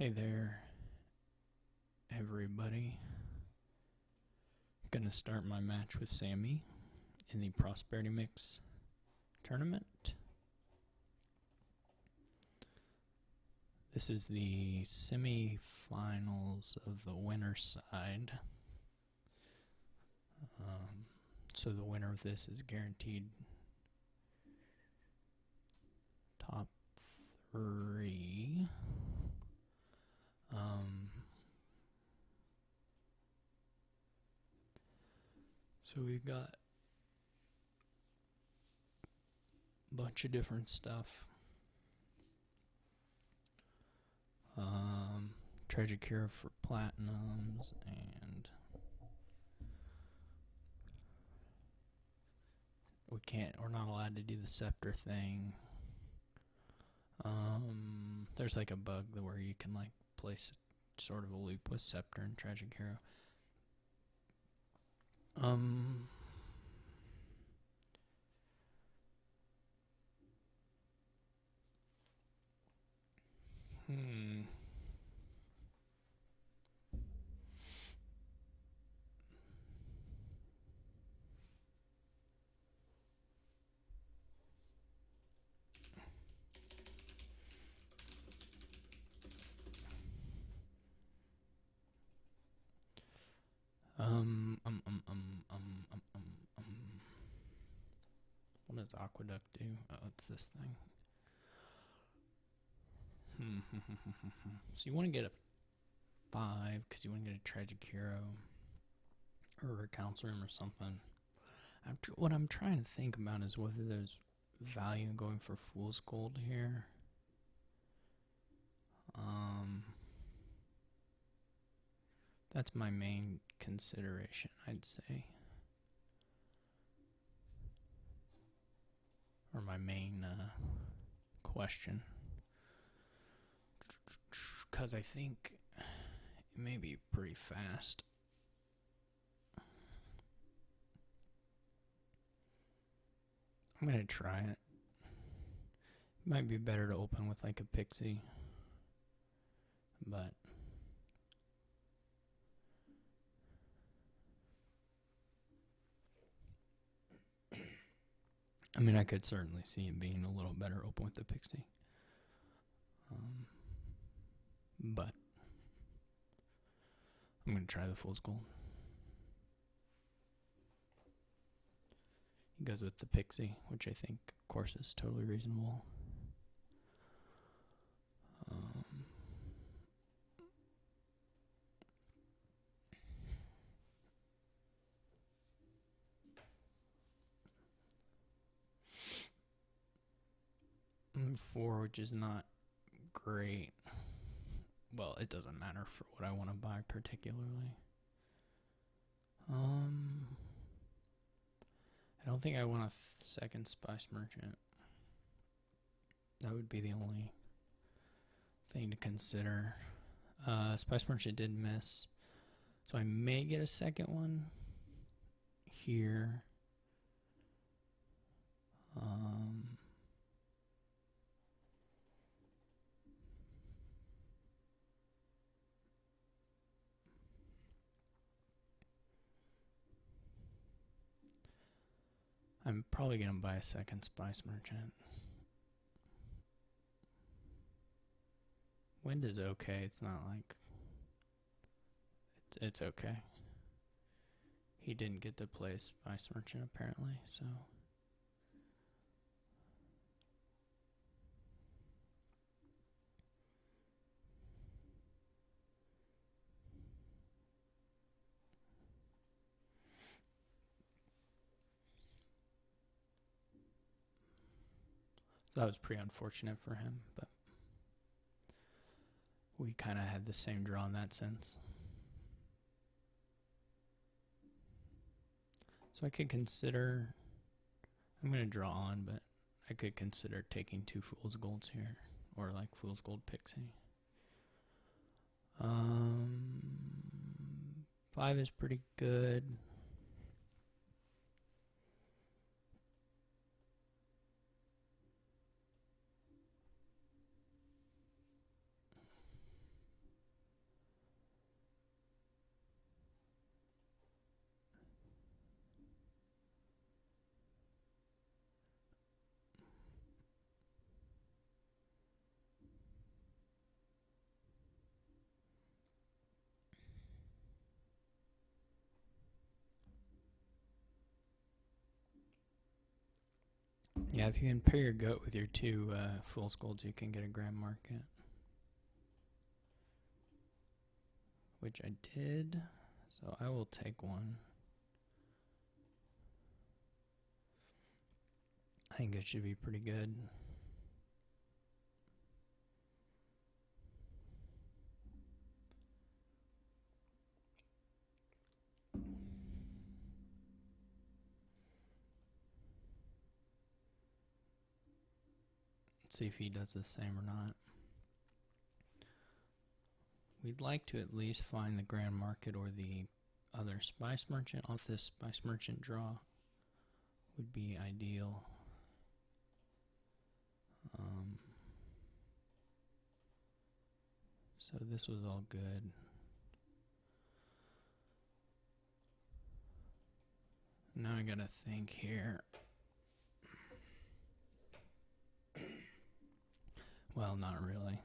Hey there, everybody. Gonna start my match with SamE in the Prosperity Mix tournament. This is the semi-finals of the winner's side. So the winner of this is guaranteed top 3. So we've got a bunch of different stuff. Treasure Cure for platinums, and we're not allowed to do the scepter thing. There's like a bug where you can like place sort of a loop with scepter and Treasure Cure. What does Aqueduct do? Oh, it's this thing. So you want to get a 5 because you want to get a Tragic Hero or a Council Room or something. What I'm trying to think about is whether there's value in going for Fool's Gold here. That's my main consideration, I'd say. Or my main question. Because I think it may be pretty fast. I'm going to try it. Might be better to open with like a Pixie. But I mean, I could certainly see it being a little better open with the Pixie. But I'm going to try the Fool's Gold. He goes with the Pixie, which I think, of course, is totally reasonable. Four, which is not great. Well, it doesn't matter for what I want to buy particularly. I don't think I want a second Spice Merchant. That would be the only thing to consider. Spice Merchant did miss, so I may get a second one here. I'm probably going to buy a second Spice Merchant. Wind is okay. It's not like... It's okay. He didn't get to play Spice Merchant, apparently, so... That was pretty unfortunate for him, but we kind of had the same draw in that sense. So I could consider, I'm going to draw on, but I could consider taking 2 Fool's Golds here, or like Fool's Gold Pixie. 5 is pretty good. Yeah, if you can pair your goat with your two fool's golds, you can get a grand market. Which I did, so I will take one. I think it should be pretty good. Let's see if he does the same or not. We'd like to at least find the grand market or the other spice merchant off this spice merchant draw. Would be ideal. So this was all good. Now I gotta think here. Well, not really.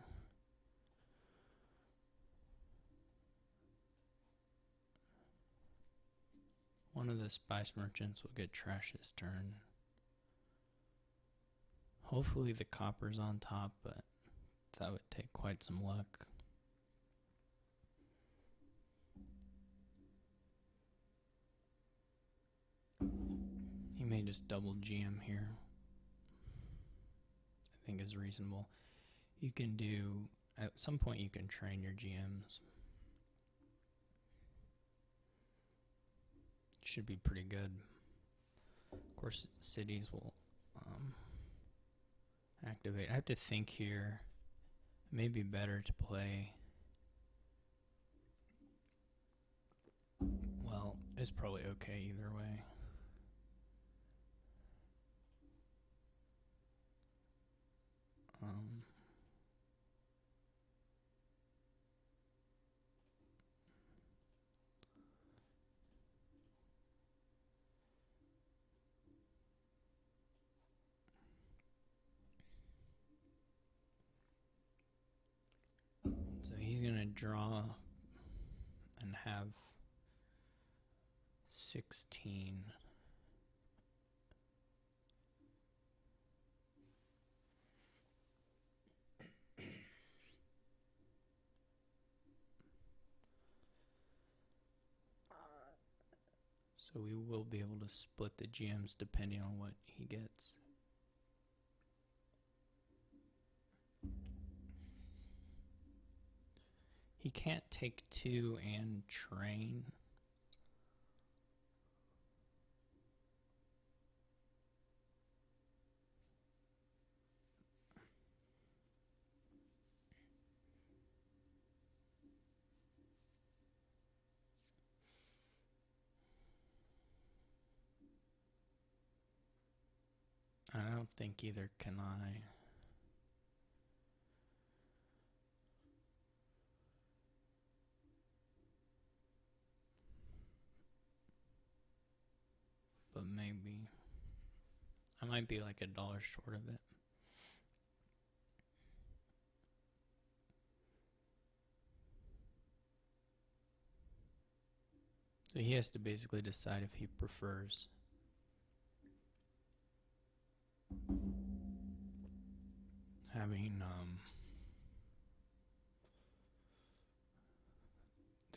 One of the spice merchants will get trash this turn. Hopefully the copper's on top, but that would take quite some luck. He may just double GM here. I think is reasonable. You can do, at some point you can train your GMs. Should be pretty good. Of course, cities will activate. I have to think here. It may be better to play. Well, it's probably okay either way. So he's going to draw and have 16. So we will be able to split the GMs depending on what he gets. He can't take 2 and train. I don't think either can I. But maybe. I might be like $1 short of it. So he has to basically decide if he prefers having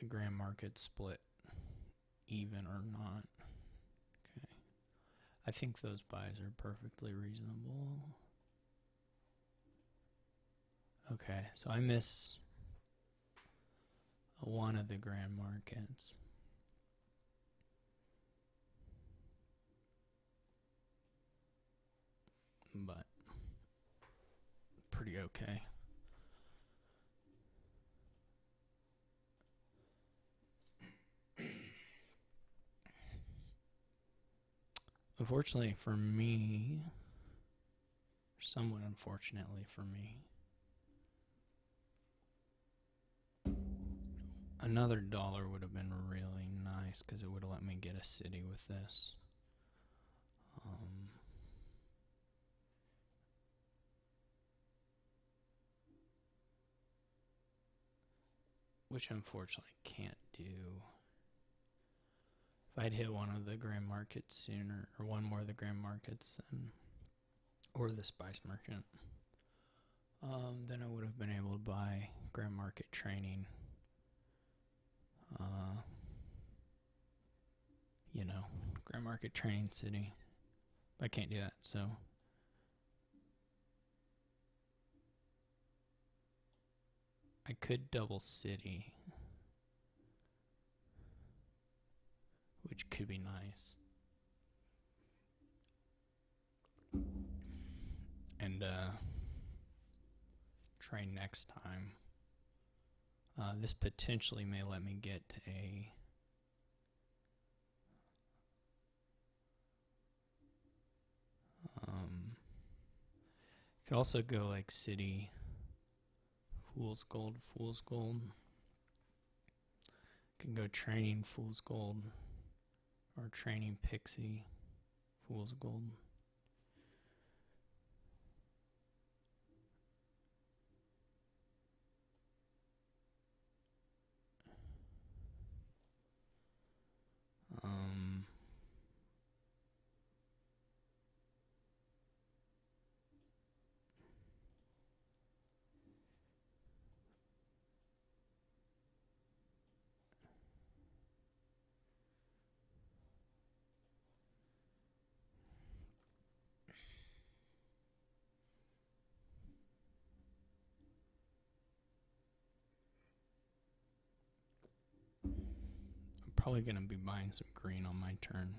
the grand market split even or not. Okay. I think those buys are perfectly reasonable. Okay, so I miss one of the grand markets. But pretty okay. Unfortunately for me, somewhat unfortunately for me, another $1 would have been really nice because it would have let me get a city with this. Which unfortunately can't do. If I'd hit one of the grand markets sooner, or one more of the grand markets, then or the Spice Merchant. Then I would have been able to buy Grand Market Training. Grand Market Training City. I can't do that, so I could double city, which could be nice. And try next time. This potentially may let me get a could also go like city, fool's gold. Can go training, fool's gold, or training pixie, fool's gold. Probably going to be buying some green on my turn.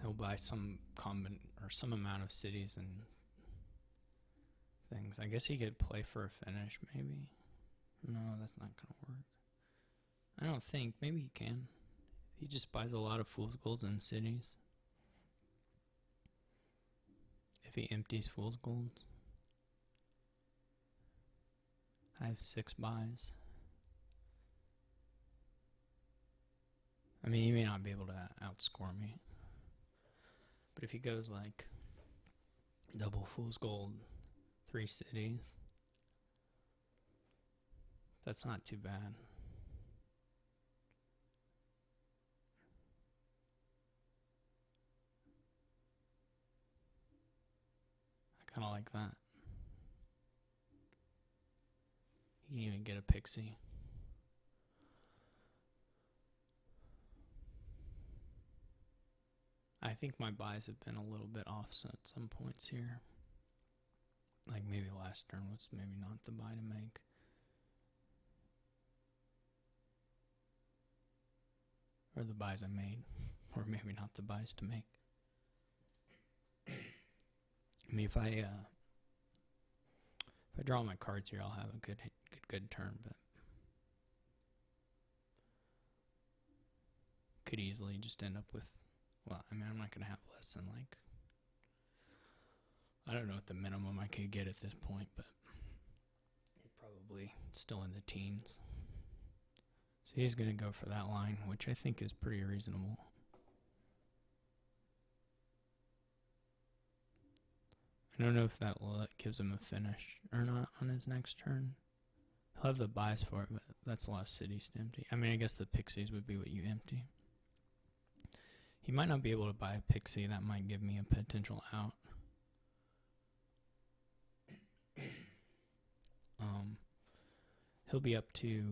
He'll buy some some amount of cities and things. I guess he could play for a finish, maybe. No, that's not gonna work. I don't think. Maybe he can. He just buys a lot of fool's golds and cities. If he empties fool's golds, I have 6 buys. I mean, he may not be able to outscore me. But if he goes like double fool's gold, 3 cities, that's not too bad. I kind of like that. You can even get a pixie. I think my buys have been a little bit off at some points here. Like maybe last turn was maybe not the buy to make. Or the buys I made. Or maybe not the buys to make. I mean, if I draw my cards here, I'll have a good turn, but could easily just end up with, well, I mean, I'm not going to have less than like, I don't know what the minimum I could get at this point, but probably still in the teens. So he's going to go for that line, which I think is pretty reasonable. I don't know if that gives him a finish or not on his next turn. He'll have the buys for it, but that's a lot of cities to empty. I mean, I guess the pixies would be what you empty. He might not be able to buy a pixie. That might give me a potential out. He'll be up to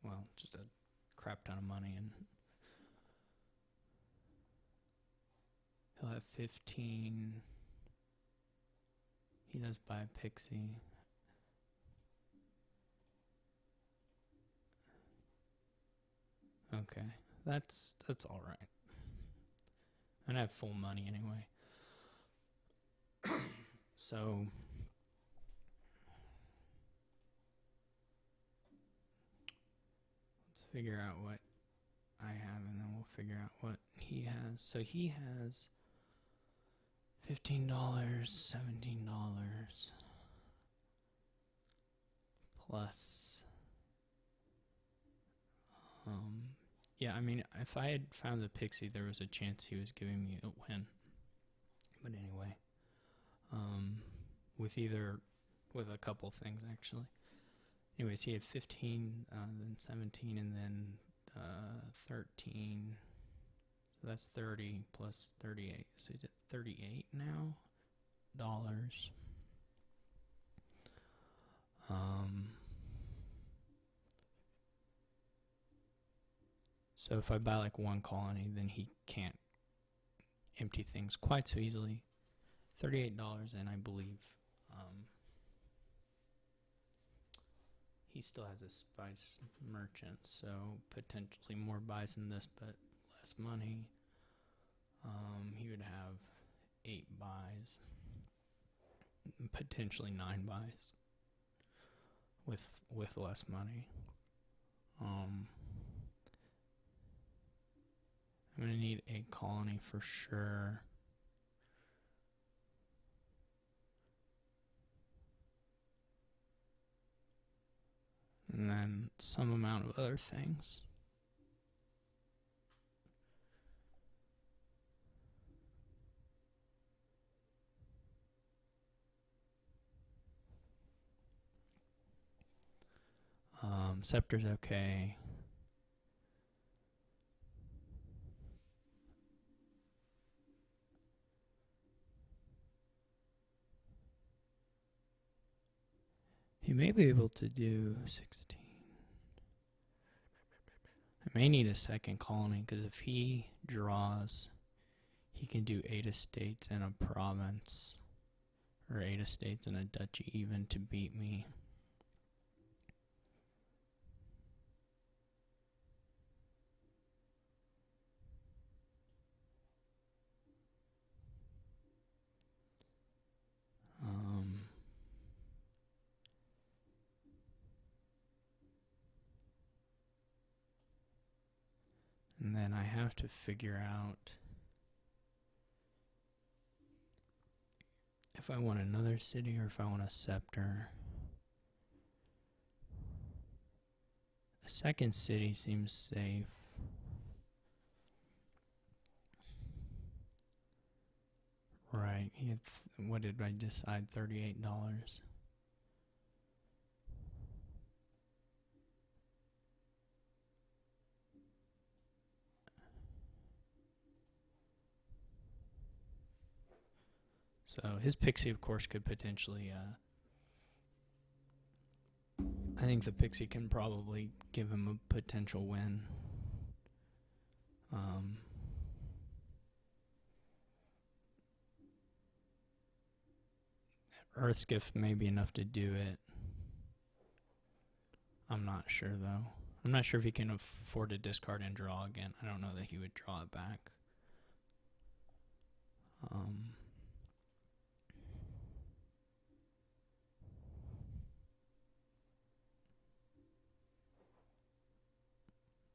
well, just a crap ton of money, and he'll have 15. He does buy a pixie. Okay, that's all right. And I have full money anyway. So let's figure out what I have, and then we'll figure out what he has. So he has $15, $17 plus. Yeah, I mean, if I had found the pixie, there was a chance he was giving me a win. But anyway, with a couple things actually. Anyways, he had 15, then 17, and then 13. So that's 30 plus 38. So he's at 38 now. Dollars. So if I buy like one colony, then he can't empty things quite so easily. $38, and I believe he still has a spice merchant, so potentially more buys than this, but less money. He would have 8 buys, potentially 9 buys with less money. I'm gonna need a colony for sure. And then some amount of other things. Scepter's okay. He may be able to do 16. I may need a second colony, because if he draws, he can do 8 estates and a province, or 8 estates and a duchy even, to beat me. And then I have to figure out if I want another city or if I want a scepter. A second city seems safe. Right, he had what did I decide? $38. So his pixie, of course, could potentially. I think the pixie can probably give him a potential win. Earth's Gift may be enough to do it. I'm not sure, though. I'm not sure if he can afford to discard and draw again. I don't know that he would draw it back.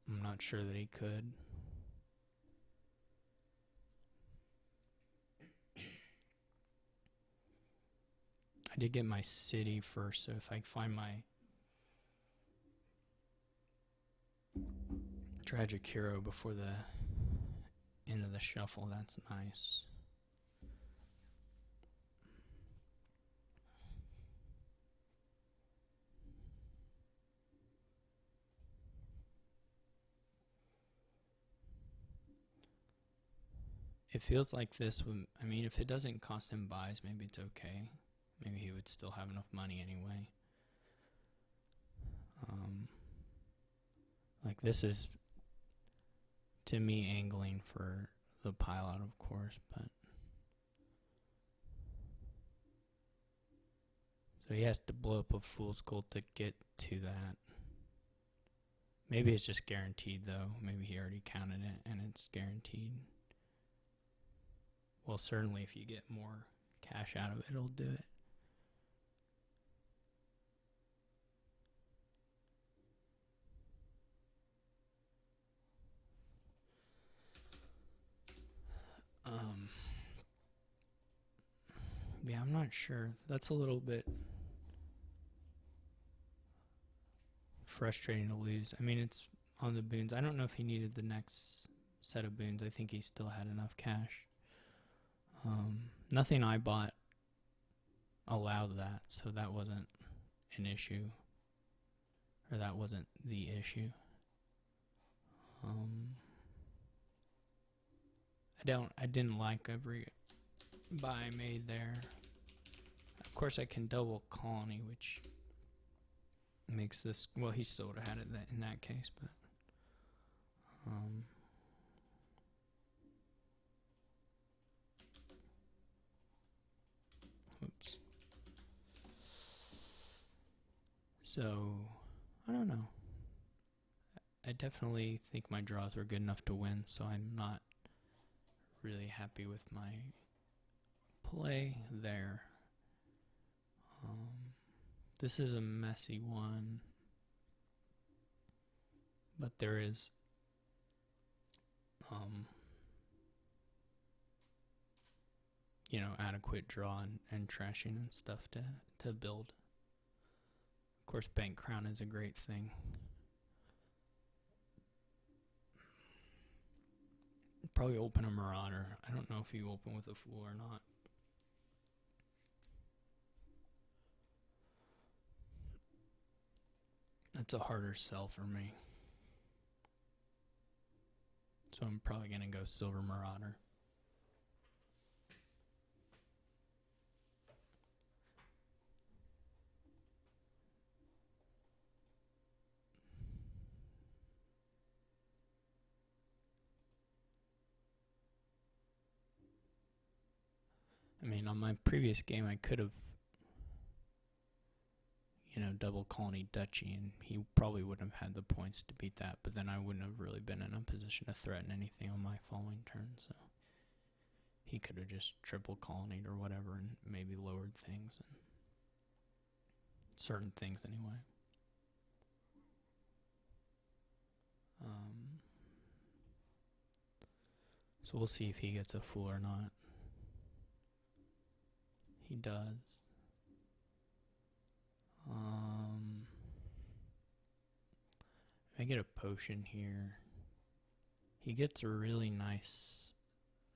I'm not sure that he could. I did get my city first, so if I find my tragic hero before the end of the shuffle, that's nice. It feels like this would, I mean, if it doesn't cost him buys, maybe it's okay. Maybe he would still have enough money anyway. Like this is, to me, angling for the pile out, of course, but. So he has to blow up a Fool's Gold to get to that. Maybe it's just guaranteed, though. Maybe he already counted it and it's guaranteed. Well, certainly if you get more cash out of it, it'll do it. Yeah, I'm not sure. That's a little bit frustrating to lose. I mean, it's on the boons. I don't know if he needed the next set of boons. I think he still had enough cash. Nothing I bought allowed that, so that wasn't an issue. Or that wasn't the issue. I didn't like every buy I made there. Of course, I can double colony, which makes this, well, he still would have had it in that case, but oops. So I don't know. I definitely think my draws were good enough to win, so I'm not really happy with my play there. This is a messy one, but there is adequate draw and trashing and stuff to build. Of course, Bank Crown is a great thing. Probably open a Marauder. I don't know if you open with a Fool or not. That's a harder sell for me. So I'm probably going to go Silver Marauder. I mean, on my previous game, I could have, double colony Duchy, and he probably wouldn't have had the points to beat that, but then I wouldn't have really been in a position to threaten anything on my following turn, so he could have just triple colonied or whatever and maybe lowered things, and certain things anyway. So we'll see if he gets a Fool or not. He does. I get a potion here. He gets a really nice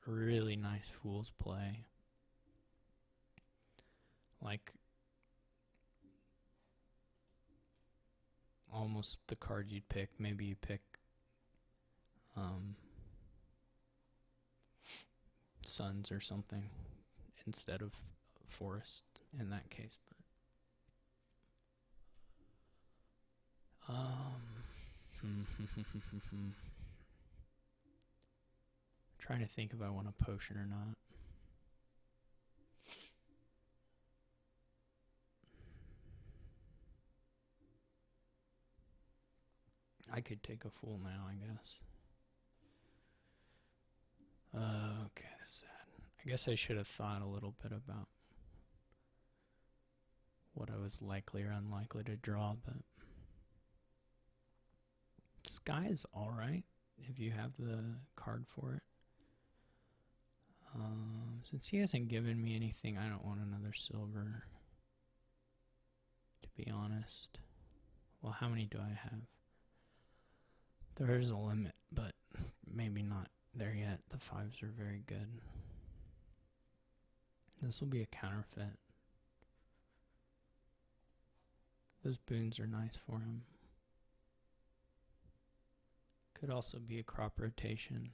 Fool's play. Like, almost the card you'd pick. Maybe you pick Suns or something instead of Forest in that case, but trying to think if I want a potion or not. I could take a Fool now, I guess. Okay, that's sad. I guess I should have thought a little bit about what I was likely or unlikely to draw, but Sky is alright if you have the card for it. Since he hasn't given me anything, I don't want another silver, to be honest. Well, how many do I have? There is a limit, but maybe not there yet. The 5s are very good. This will be a counterfeit. Those boons are nice for him. Could also be a crop rotation.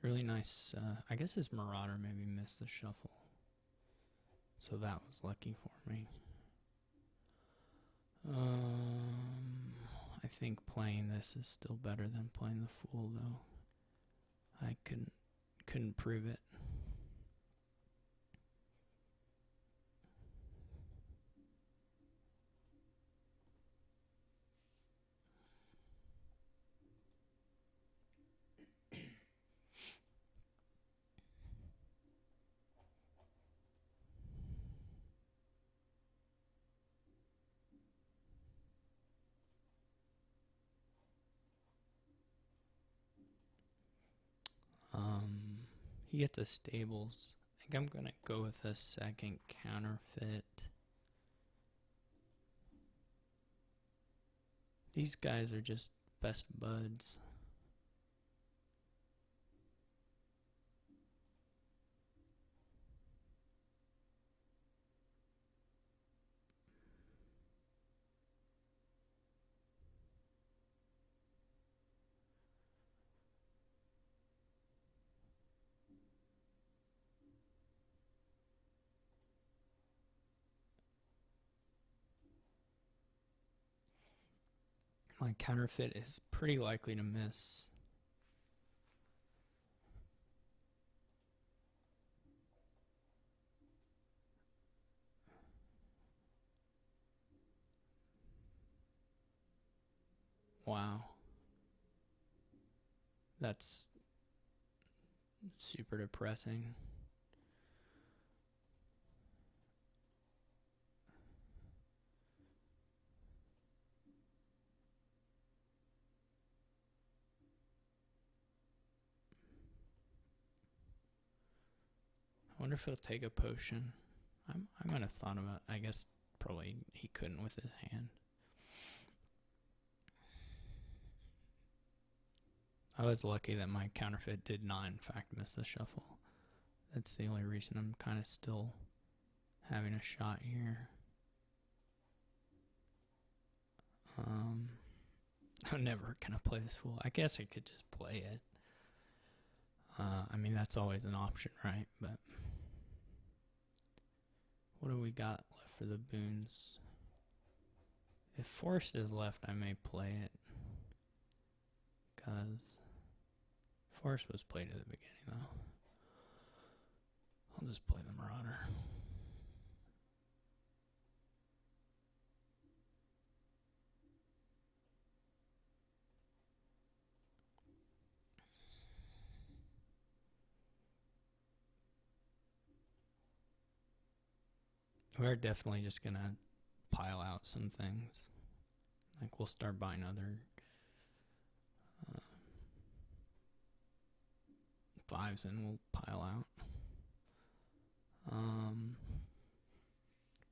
Really nice. I guess his Marauder maybe missed the shuffle. So that was lucky for me. I think playing this is still better than playing the Fool, though. I couldn't prove it. He gets a stables. I think I'm going to go with a second counterfeit. These guys are just best buds. My counterfeit is pretty likely to miss. Wow. That's super depressing. I wonder if he'll take a potion. I might have thought about. I guess probably he couldn't with his hand. I was lucky that my counterfeit did not, in fact, miss the shuffle. That's the only reason I'm kind of still having a shot here. I'm never gonna play this fool. I guess I could just play it. I mean, that's always an option, right? But what do we got left for the boons? If forced is left, I may play it. Because force was played at the beginning, though. I'll just play the Marauder. We're definitely just going to pile out some things. Like, we'll start buying other fives and we'll pile out.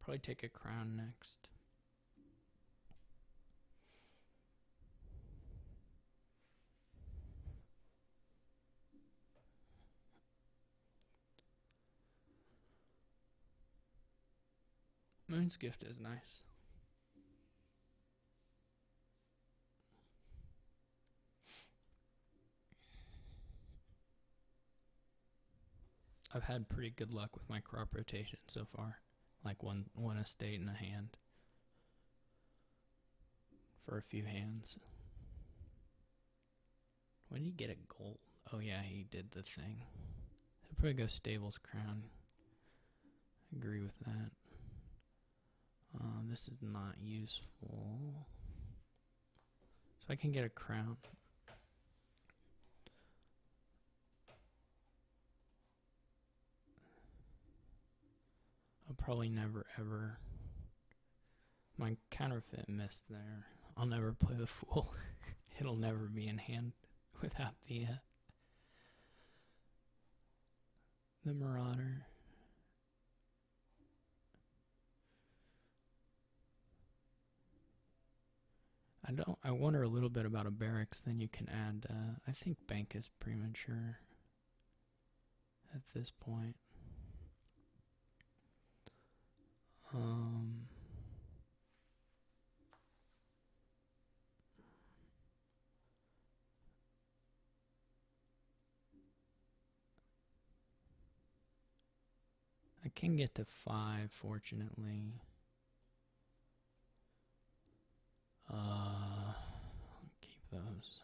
Probably take a crown next. Moon's Gift is nice. I've had pretty good luck with my crop rotation so far. Like one estate in a hand. For a few hands. When did he get a gold? Oh yeah, he did the thing. I'd probably go Stables Crown. I agree with that. This is not useful. So I can get a crown. I'll probably never ever. My counterfeit missed there. I'll never play the Fool. It'll never be in hand without the Marauder. I wonder a little bit about a barracks. Then you can add. I think bank is premature at this point. I can get to 5, fortunately. Keep those.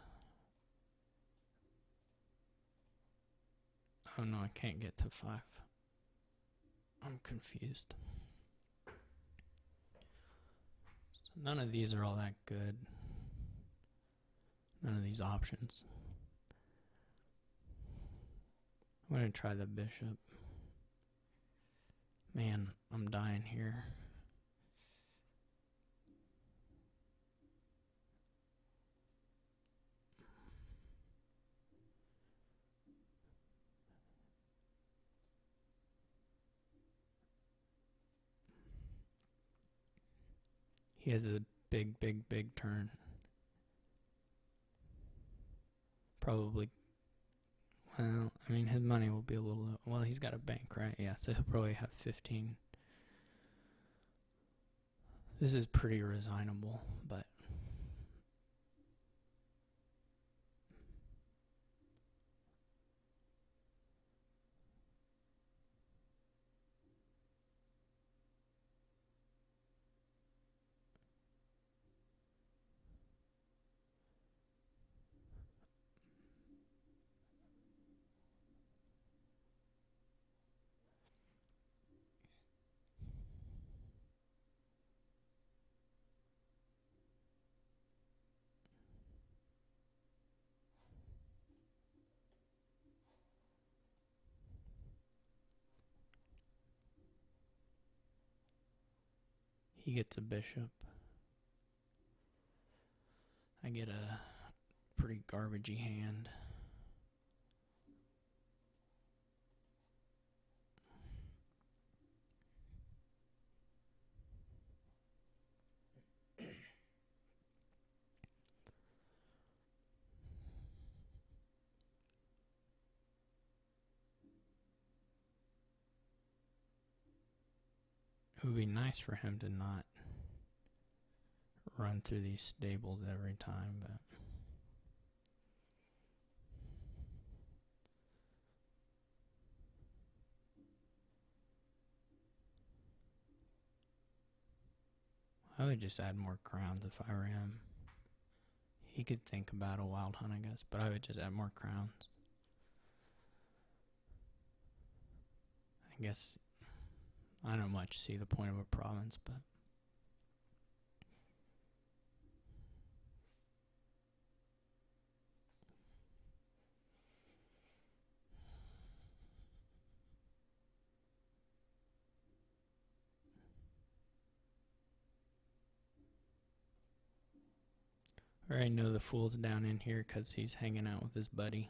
Oh no, I can't get to 5. I'm confused. So none of these are all that good. None of these options. I'm going to try the bishop. Man, I'm dying here. He has a big turn. Probably. Well, I mean, his money will be a little. Well, he's got a bank, right? Yeah, so he'll probably have 15. This is pretty resignable, but he gets a bishop. I get a pretty garbagey hand. It would be nice for him to not run through these stables every time, but I would just add more crowns if I were him. He could think about a wild hunt, I guess, but I would just add more crowns. I guess I don't much see the point of a province, but I already know the fool's down in here because he's hanging out with his buddy.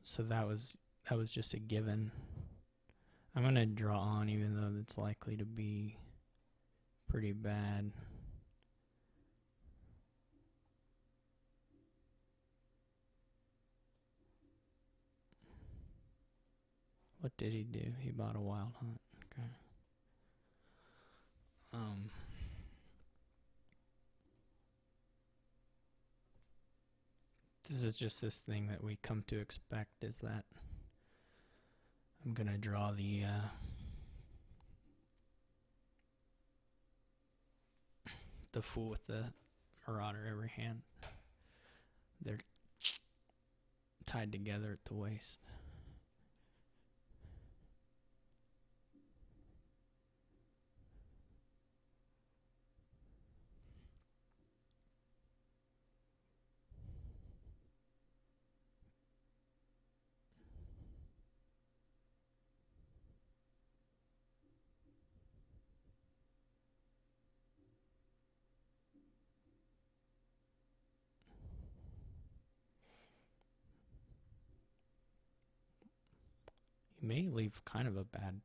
So that was just a given. I'm gonna draw on, even though it's likely to be pretty bad. What did he do? He bought a wild hunt. Okay. This is just this thing that we come to expect, is that I'm gonna draw the fool with the marauder every hand. They're tied together at the waist. He may leave kind of a bad.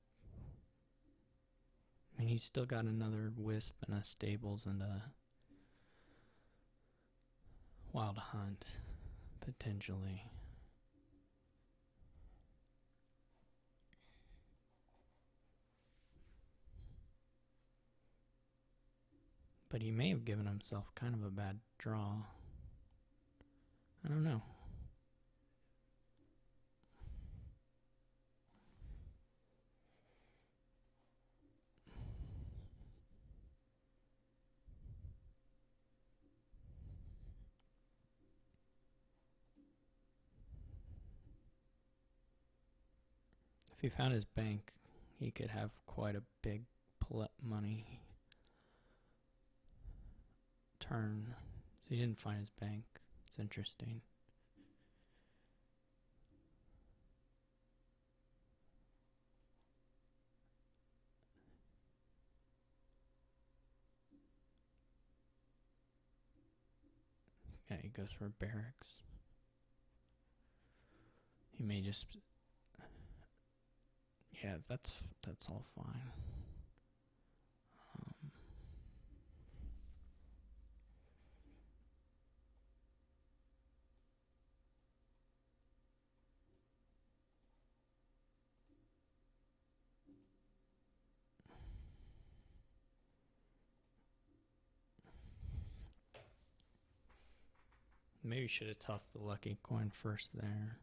I mean, he's still got another wisp and a stables and a wild hunt, potentially. But he may have given himself kind of a bad draw. I don't know. If he found his bank, he could have quite a big money turn. So he didn't find his bank. It's interesting. Yeah, he goes for barracks. He may just... Yeah, that's all fine. Maybe should have tossed the lucky coin first there.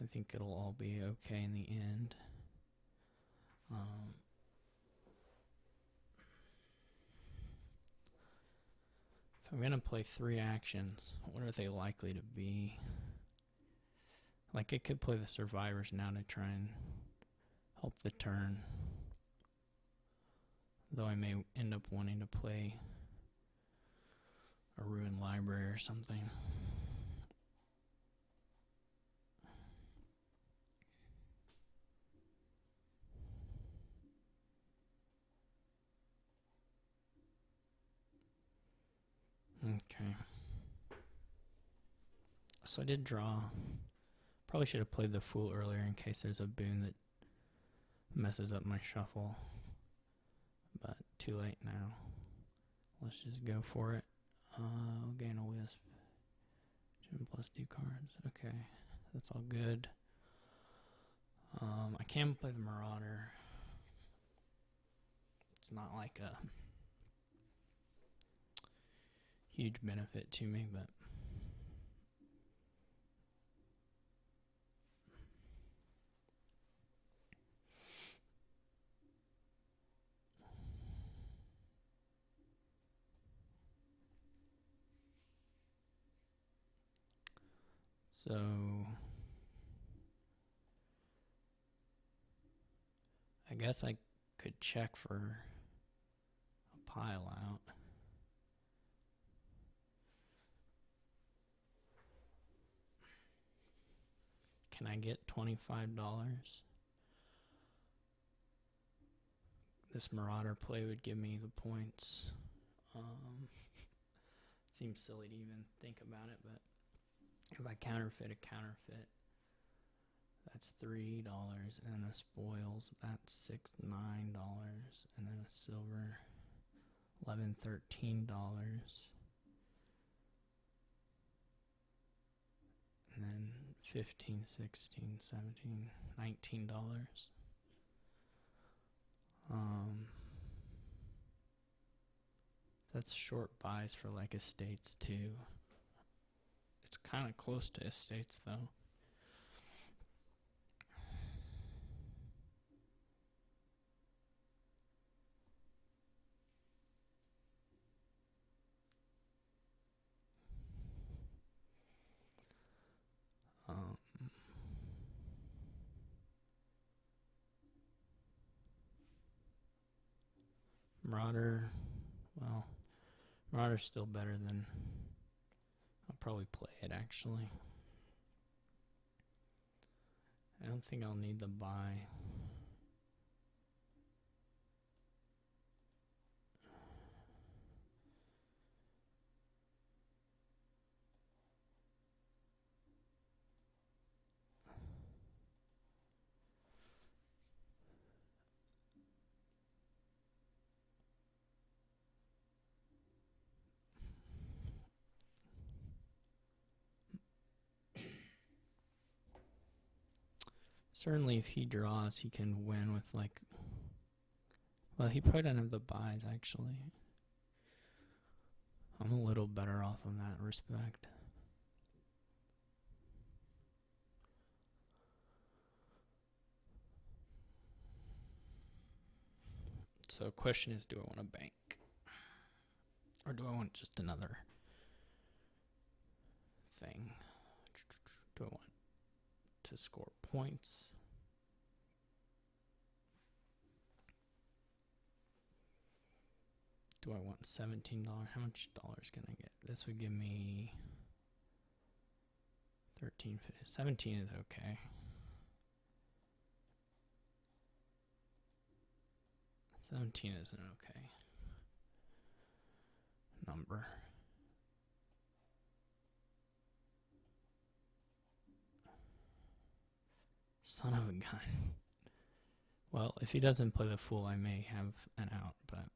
I think it'll all be okay in the end. If I'm going to play 3 actions, what are they likely to be? Like, I could play the survivors now to try and help the turn. Though I may end up wanting to play a ruined library or something. Okay. So I did draw. Probably should have played the Fool earlier in case there's a boon that messes up my shuffle. But too late now. Let's just go for it. I'll gain a wisp. 2 plus 2 cards. Okay. That's all good. I can play the Marauder. It's not like a huge benefit to me, but so I guess I could check for a pile out. Can I get $25? This Marauder play would give me the points. Seems silly to even think about it, but if I counterfeit a counterfeit, that's $3, and then a spoils, that's $9, and then a silver, $11, $13, and then $15, $16, $17, $19. That's short buys for like estates too. It's kind of close to estates though. Marauder, well, Marauder's still better than, I'll probably play it actually. I don't think I'll need the buy. Certainly if he draws, he can win with like, well, he probably doesn't have the buys actually. I'm a little better off in that respect. So the question is, do I want to bank? Or do I want just another thing? Do I want to score points? Do I want $17? How much dollars can I get? This would give me 13, 15, 17 is okay. $17 is an okay number. Son of a gun. Well, if he doesn't play the Fool, I may have an out, but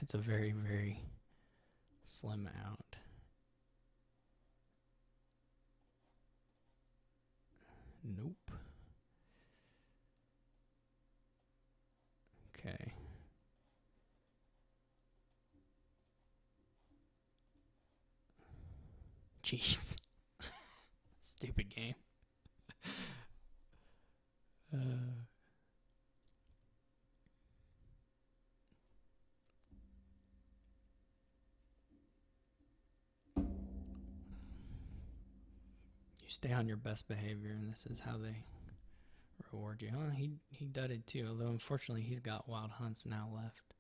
it's a very, very slim out. Nope. Jeez. Stupid game. You stay on your best behavior, and this is how they reward you. Oh, he dudded too, although unfortunately he's got wild hunts now left.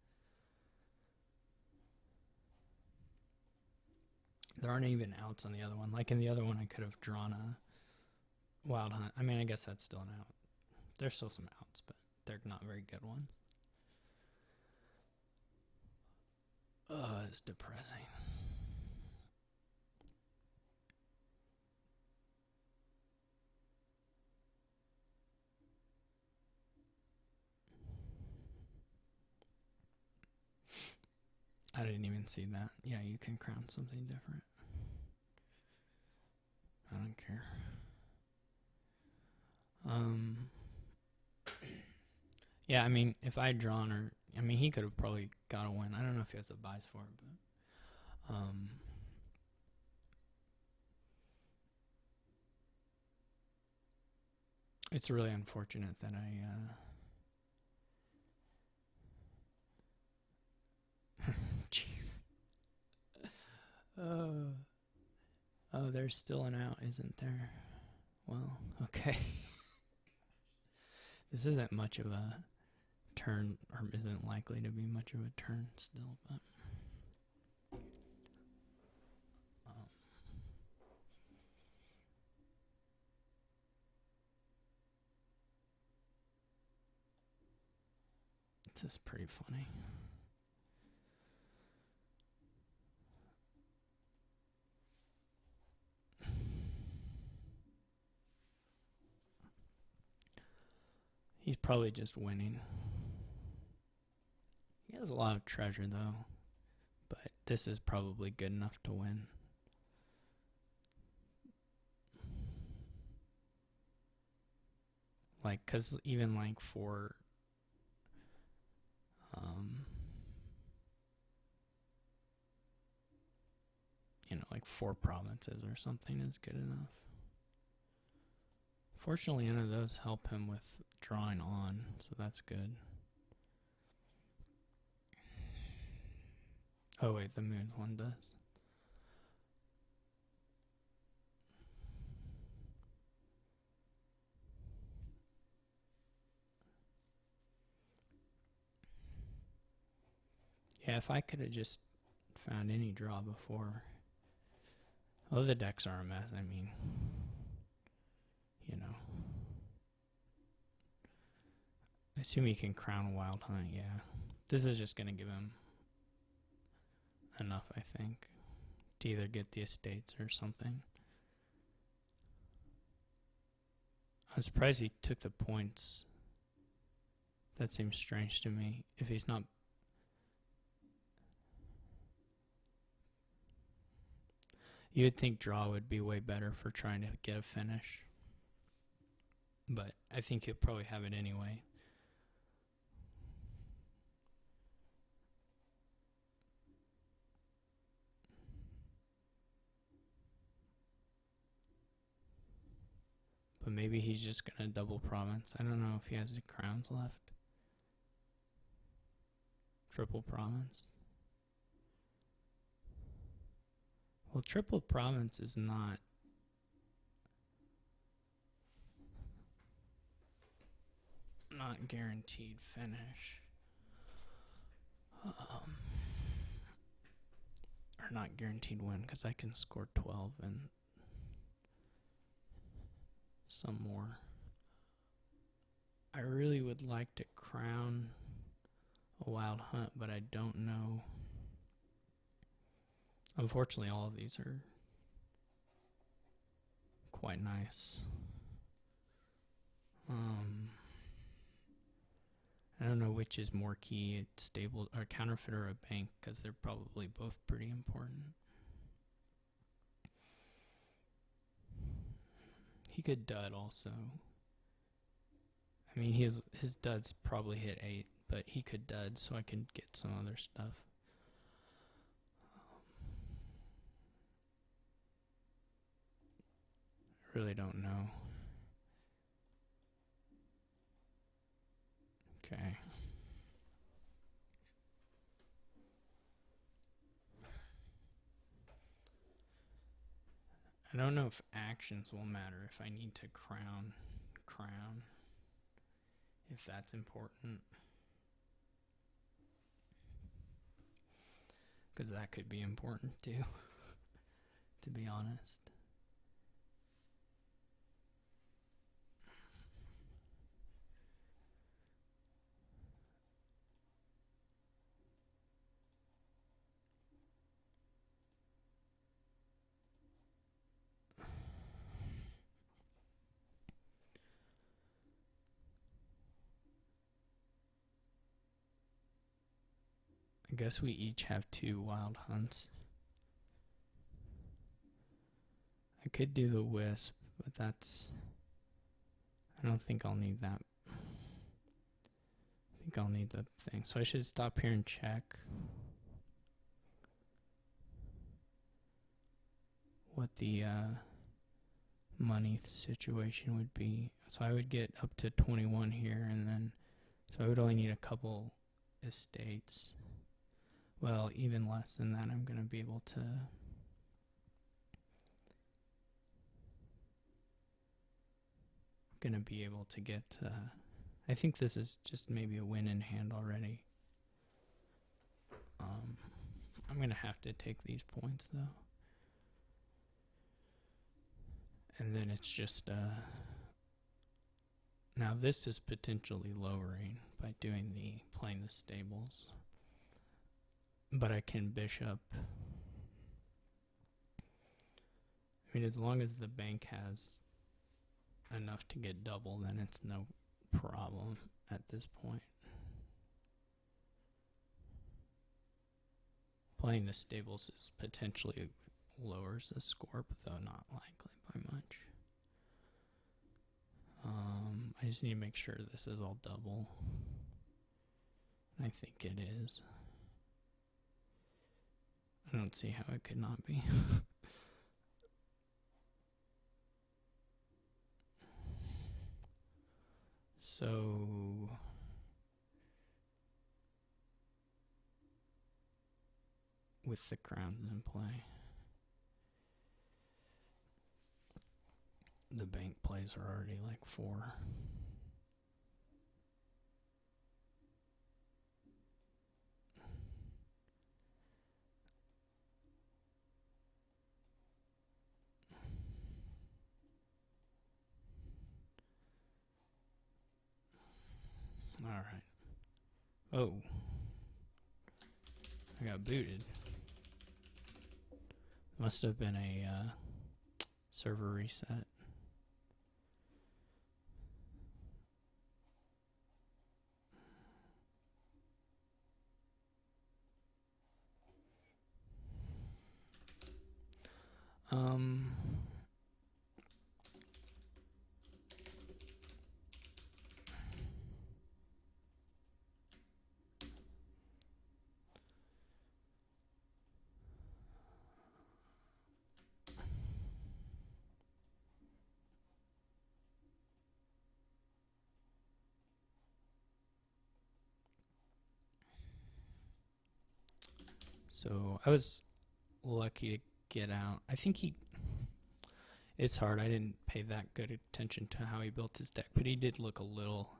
There aren't even outs on the other one. Like in the other one, I could have drawn a wild hunt. I mean, I guess that's still an out. There's still some outs, but they're not very good ones. It's depressing. I didn't even see that. Yeah, you can crown something different. I don't care. Yeah, I mean, if I had drawn or... I mean, he could have probably got a win. I don't know if he has the buys for it, but... it's really unfortunate that I... Jeez. Oh, there's still an out, isn't there? Well, okay. This isn't much of a turn, or isn't likely to be much of a turn still, but... this is pretty funny. He's probably just winning. He has a lot of treasure, though. But this is probably good enough to win. Like, because even, like, for... you know, like 4 provinces or something is good enough. Fortunately, none of those help him with drawing on, so that's good. Oh wait, the moon one does. Yeah, if I could have just found any draw before. Oh, the decks are a mess, I mean, you know. I assume he can crown a wild hunt, yeah. This is just going to give him enough, I think, to either get the estates or something. I'm surprised he took the points. That seems strange to me. If he's not... You would think draw would be way better for trying to get a finish. But I think he'll probably have it anyway. But maybe he's just going to double province. I don't know if he has any crowns left. Triple province. Well, triple province is not guaranteed finish. Or not guaranteed win, because I can score 12 and some more. I really would like to crown a wild hunt, but I don't know. Unfortunately, all of these are quite nice. I don't know which is more key, stable or counterfeit or a bank, because they're probably both pretty important. He could dud also. I mean, his duds probably hit 8, but he could dud, so I can get some other stuff. Really don't know. Okay. I don't know if actions will matter if I need to crown, if that's important. Because that could be important too, to be honest. I guess we each have 2 wild hunts. I could do the wisp, but that's... I don't think I'll need that. I think I'll need the thing. So I should stop here and check what the money situation would be. So I would get up to 21 here, and then... So I would only need a couple estates. Well, even less than that, I'm going to be able to... get... I think this is just maybe a win in hand already. I'm going to have to take these points, though. And then it's just... now this is potentially lowering by playing the stables. But I can bishop. I mean, as long as the bank has enough to get double, then it's no problem at this point. Playing the stables is potentially lowers the score, but though not likely by much. I just need to make sure this is all double. I think it is. I don't see how it could not be. So with the crowns in play, the bank plays are already like 4. All right. Oh, I got booted. Must have been a server reset. So I was lucky to get out. I think it's hard. I didn't pay that good attention to how he built his deck, but he did look a little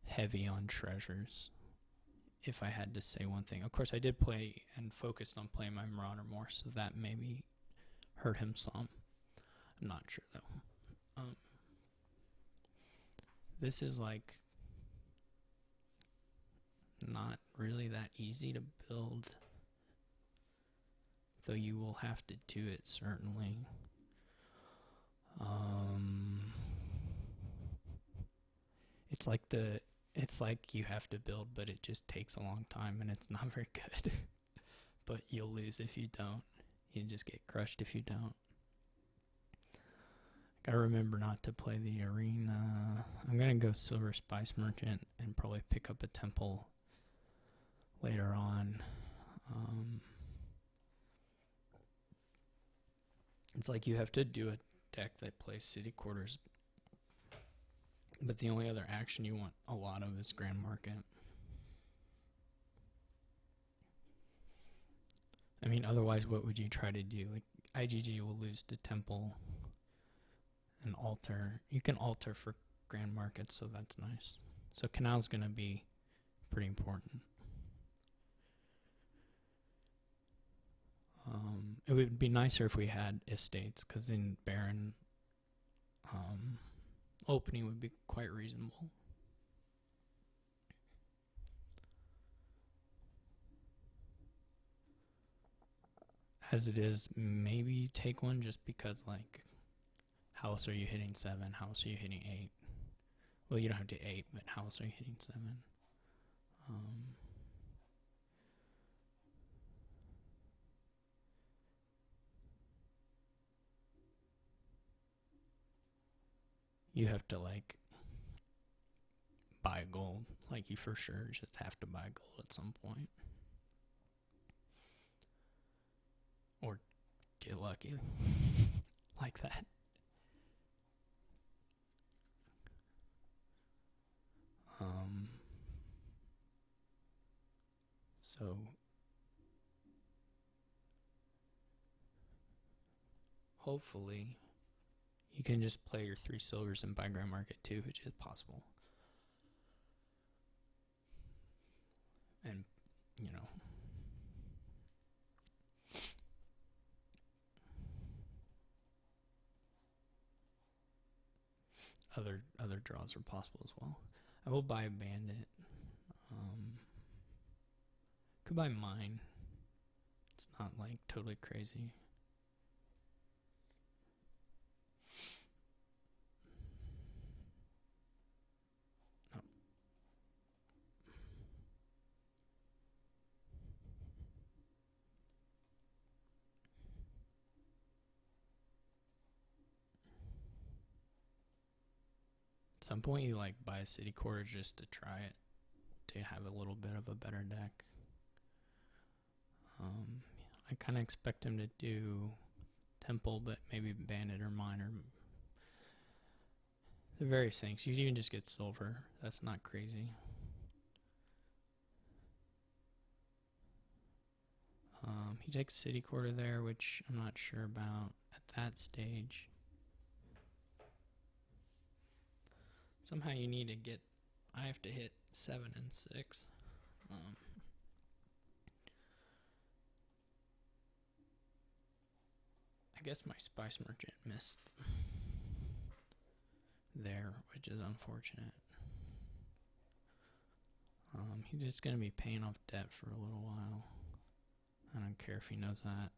heavy on treasures, if I had to say one thing. Of course, I did play and focused on playing my Marauder more, so that maybe hurt him some. I'm not sure, though. This is like not really that easy to build, though you will have to do it, certainly. It's like you have to build, but it just takes a long time, and it's not very good. But you'll lose if you don't. You just get crushed if you don't. Gotta remember not to play the arena. I'm gonna go Silver Spice Merchant and probably pick up a temple later on. It's like you have to do a deck that plays city quarters, but the only other action you want a lot of is Grand Market. I mean, otherwise, what would you try to do? Like, IgG will lose to Temple and alter. You can alter for Grand Market, so that's nice. So Canal's going to be pretty important. It would be nicer if we had Estates, because then Baron opening would be quite reasonable. As it is, maybe take one just because, like, how else are you hitting 7? How else are you hitting 8? Well, you don't have to 8, but how else are you hitting 7? You have to, like, buy gold. Like, you for sure just have to buy gold at some point. Or get lucky. Like that. So hopefully you can just play your 3 silvers and buy Grand Market too, which is possible. And, you know, other draws are possible as well. I will buy a Bandit. Could buy Mine. It's not like totally crazy. Oh. At some point you like buy a city quarter just to try it, to have a little bit of a better deck. I kind of expect him to do Temple, but maybe Bandit or Mine or the various things. You can even just get Silver. That's not crazy. He takes City Quarter there, which I'm not sure about at that stage. Somehow you need to get, I have to hit 7 and 6. I guess my Spice Merchant missed there, which is unfortunate. He's just going to be paying off debt for a little while. I don't care if he knows that.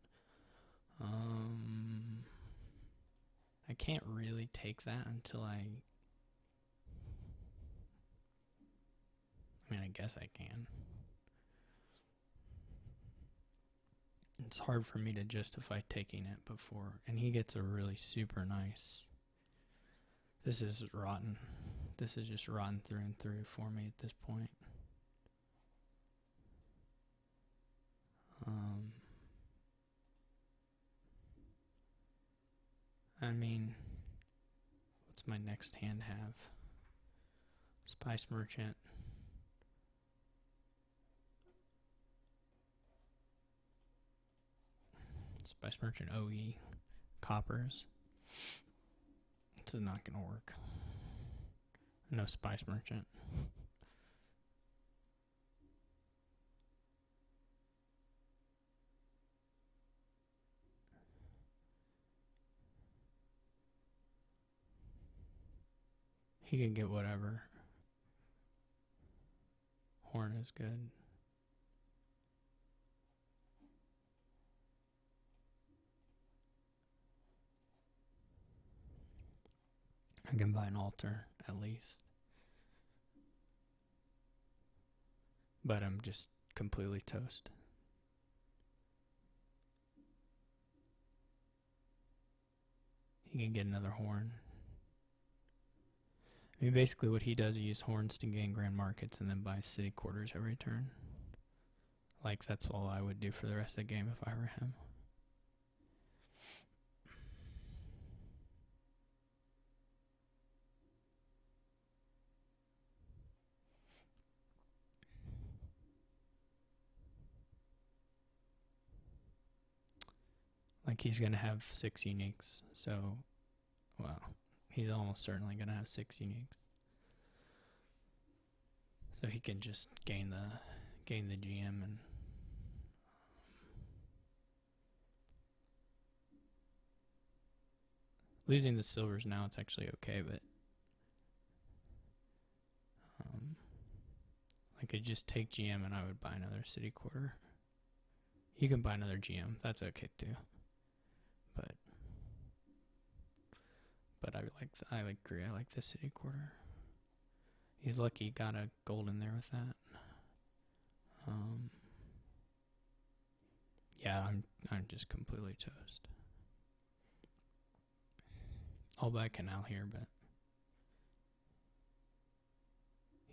I can't really take that until I mean, I guess I can. It's hard for me to justify taking it before. And he gets a really super nice. This is rotten. This is just rotten through and through for me at this point. I mean, what's my next hand have? Spice Merchant. Spice Merchant OE. Coppers. This is not going to work. No Spice Merchant. He can get whatever. Horn is good. I can buy an altar at least. But I'm just completely toast. He can get another horn. I mean, basically what he does, he uses horns to gain grand markets and then buy city quarters every turn. Like, that's all I would do for the rest of the game if I were him. Like he's going to have 6 uniques. So, well, he's almost certainly going to have 6 uniques. So he can just gain the GM and losing the silvers now, it's actually okay, but I could just take GM and I would buy another city quarter. You can buy another GM, that's okay too. But I agree. I like the city quarter. He's lucky he got a gold in there with that. Yeah, I'm just completely toast. I'll buy Canal here, but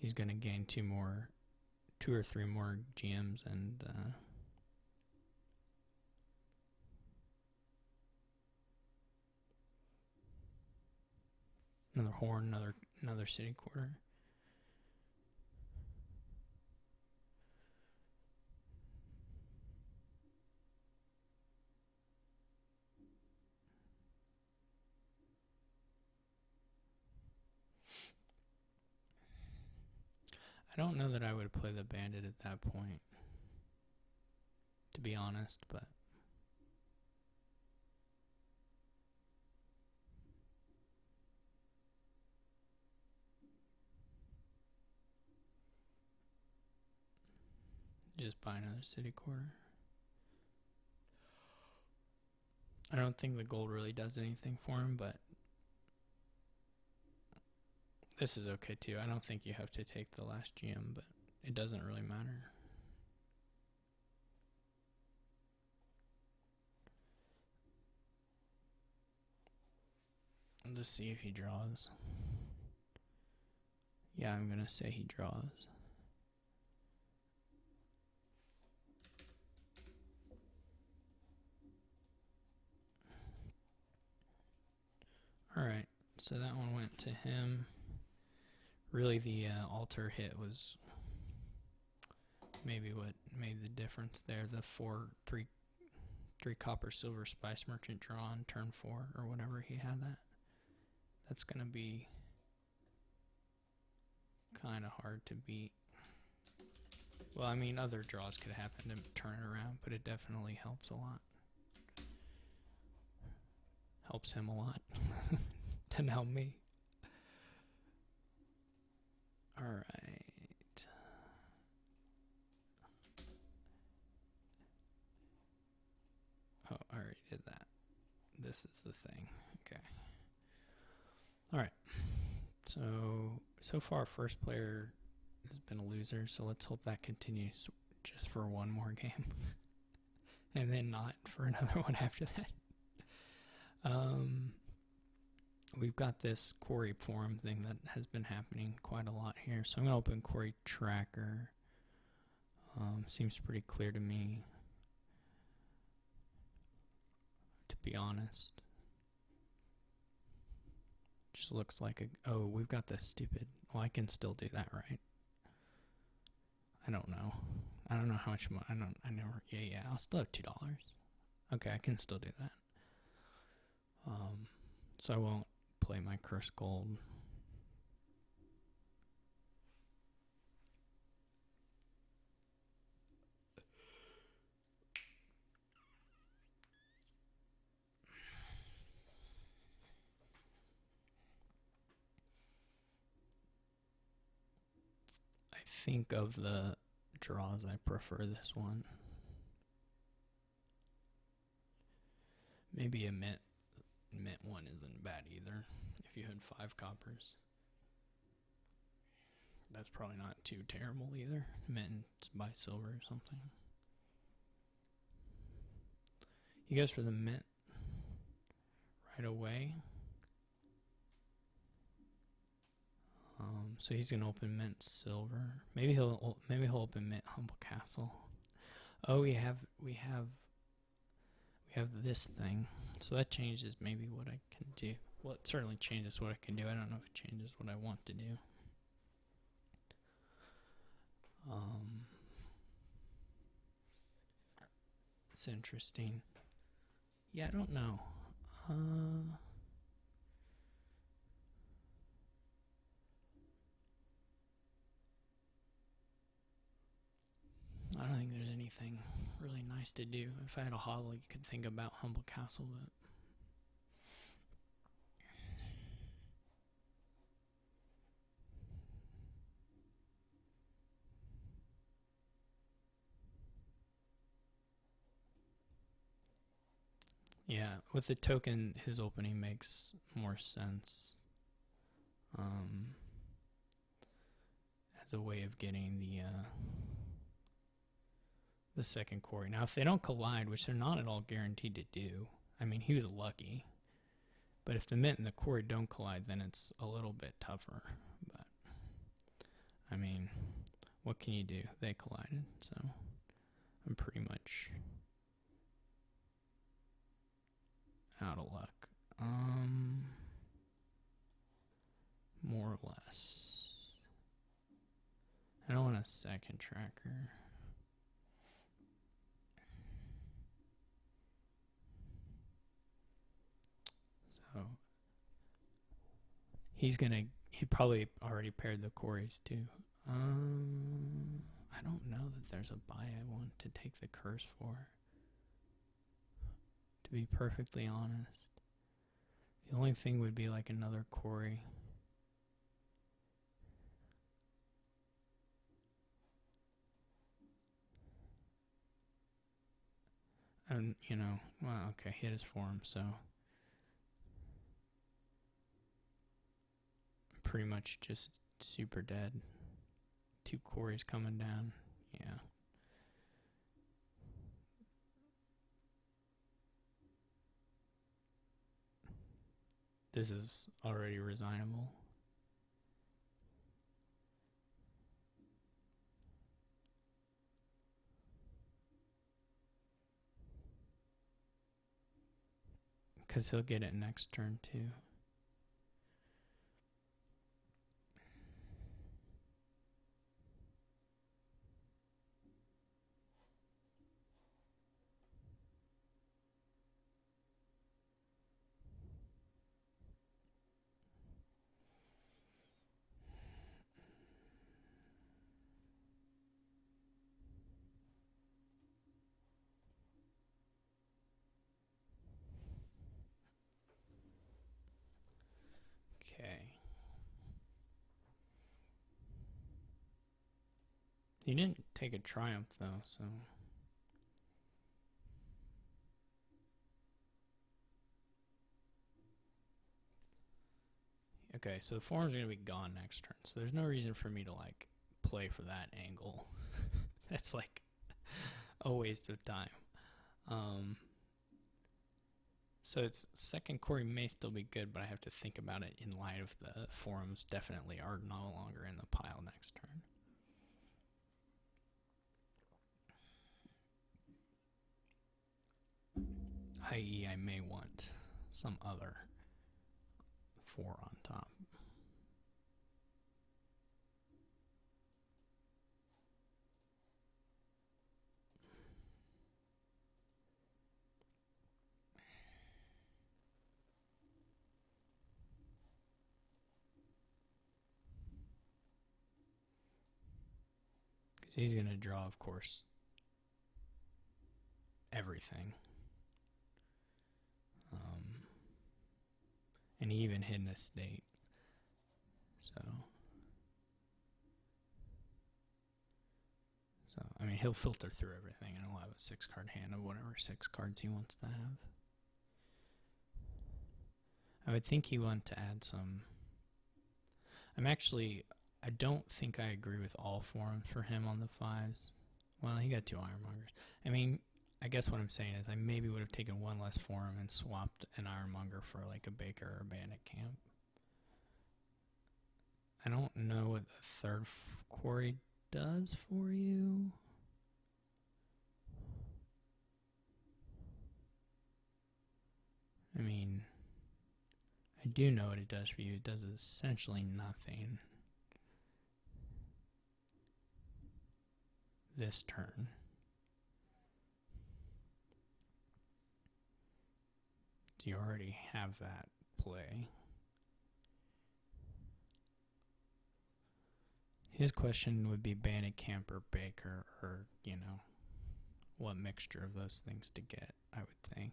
he's gonna gain 2 or 3 more GMs and another horn, another city quarter. I don't know that I would play the bandit at that point, to be honest, but just buy another city quarter. I don't think the gold really does anything for him, but this is okay too. I don't think you have to take the last GM, but it doesn't really matter. I'll just see if he draws. Yeah, I'm gonna say he draws. Alright, so that one went to him. Really, the altar hit was maybe what made the difference there. The 3 copper silver spice merchant draw on turn 4 or whatever he had that. That's gonna be kind of hard to beat. Well, I mean, other draws could happen to turn it around, but it definitely helps a lot. Helps him a lot. Doesn't help me. Alright. Oh, I already did that. This is the thing. Okay. Alright. So far, first player has been a loser, so let's hope that continues just for one more game. And then not for another one after that. We've got this Quarry forum thing that has been happening quite a lot here. So I'm going to open Quarry Tracker. Seems pretty clear to me, to be honest. Just looks like oh, we've got this stupid, well, I can still do that, right? I don't know. I don't know how much money, yeah, I'll still have $2. Okay, I can still do that. So I won't play my cursed gold. I think of the draws, I prefer this one. Maybe a mint one isn't bad either. If you had 5 coppers, that's probably not too terrible either. Mint buy silver or something. He goes for the mint right away. So he's gonna open mint silver. Maybe he'll open mint humble castle. Oh, we have this thing. So that changes maybe what I can do. Well, it certainly changes what I can do. I don't know if it changes what I want to do. It's interesting. Yeah, I don't know. I don't think there's anything really nice to do. If I had a hodl, you could think about Humble Castle, but yeah, with the token, his opening makes more sense. As a way of getting the second quarry. Now, if they don't collide, which they're not at all guaranteed to do, I mean, he was lucky. But if the mint and the quarry don't collide, then it's a little bit tougher. But, I mean, what can you do? They collided, so I'm pretty much out of luck. More or less. I don't want a second tracker. So he probably already paired the quarries too. I don't know that there's a buy I want to take the curse for, to be perfectly honest. The only thing would be like another quarry. And, well, okay, hit his form, so pretty much just super dead. 2 quarries coming down. Yeah. This is already resignable. Because he'll get it next turn too. Okay. He didn't take a triumph though, so. Okay, so the forum's going to be gone next turn, so there's no reason for me to, like, play for that angle. That's, like, a waste of time. So its second quarry may still be good, but I have to think about it in light of the forums definitely are no longer in the pile next turn. I.e., I may want some other 4 on top. Because he's going to draw, of course, everything. And he even hid an estate. So, I mean, he'll filter through everything and he'll have a 6-card hand of whatever 6 cards he wants to have. I would think he wanted to add some. I don't think I agree with all forums for him on the 5s. Well, he got 2 Ironmongers. I mean, I guess what I'm saying is I maybe would have taken 1 less forum and swapped an Ironmonger for like a Baker or a Bandit Camp. I don't know what the 3rd quarry does for you. I mean, I do know what it does for you. It does essentially nothing this turn. So you already have that play. His question would be Bandit Camp or Baker, or, what mixture of those things to get, I would think.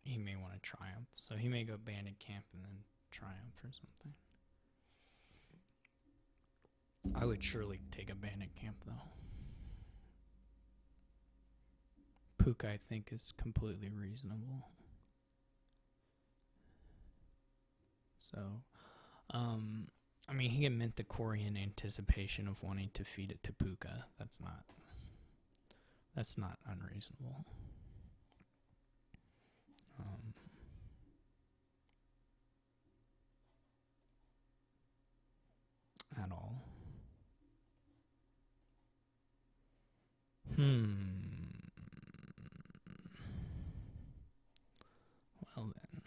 He may want to Triumph. So he may go Bandit Camp and then Triumph or something. I would surely take a Bandit Camp, though. Puka, I think, is completely reasonable. So, he can mint the Quarry in anticipation of wanting to feed it to Puka. That's not unreasonable. At all. Well then.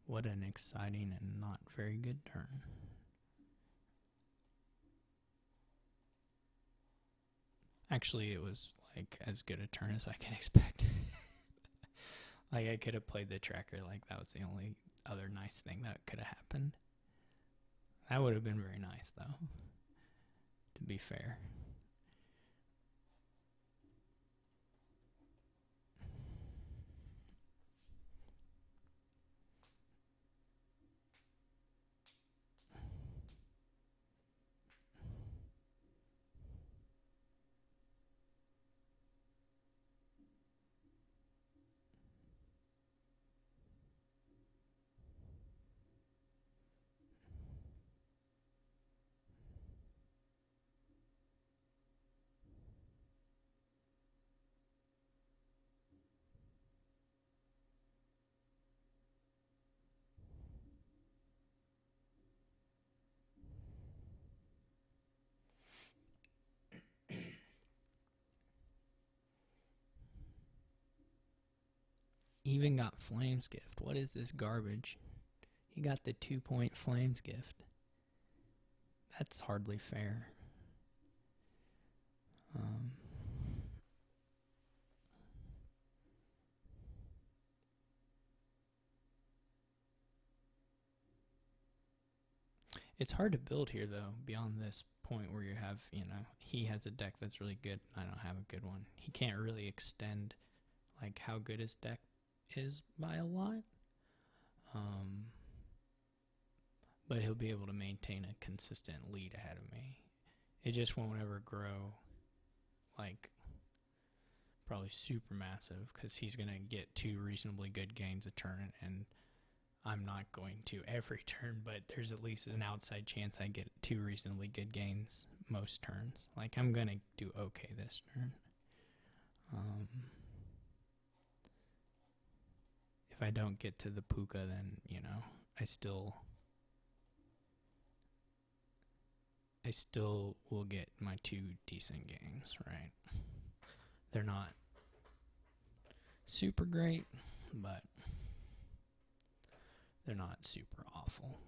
What an exciting and not very good turn. Actually, it was as good a turn as I can expect. I could have played the tracker that was the only other nice thing that could have happened. That would have been very nice, though, to be fair. Even got Flames Gift. What is this garbage? He got the 2-point Flames Gift. That's hardly fair. It's hard to build here, though, beyond this point where you have, he has a deck that's really good, and I don't have a good one. He can't really extend, how good his deck is by a lot. But he'll be able to maintain a consistent lead ahead of me. It just won't ever grow, probably super massive, because he's going to get 2 reasonably good gains a turn, and I'm not going to every turn, but there's at least an outside chance I get 2 reasonably good gains most turns. I'm going to do okay this turn. If I don't get to the Puka, then, I still will get my 2 decent games, right? They're not super great, but they're not super awful.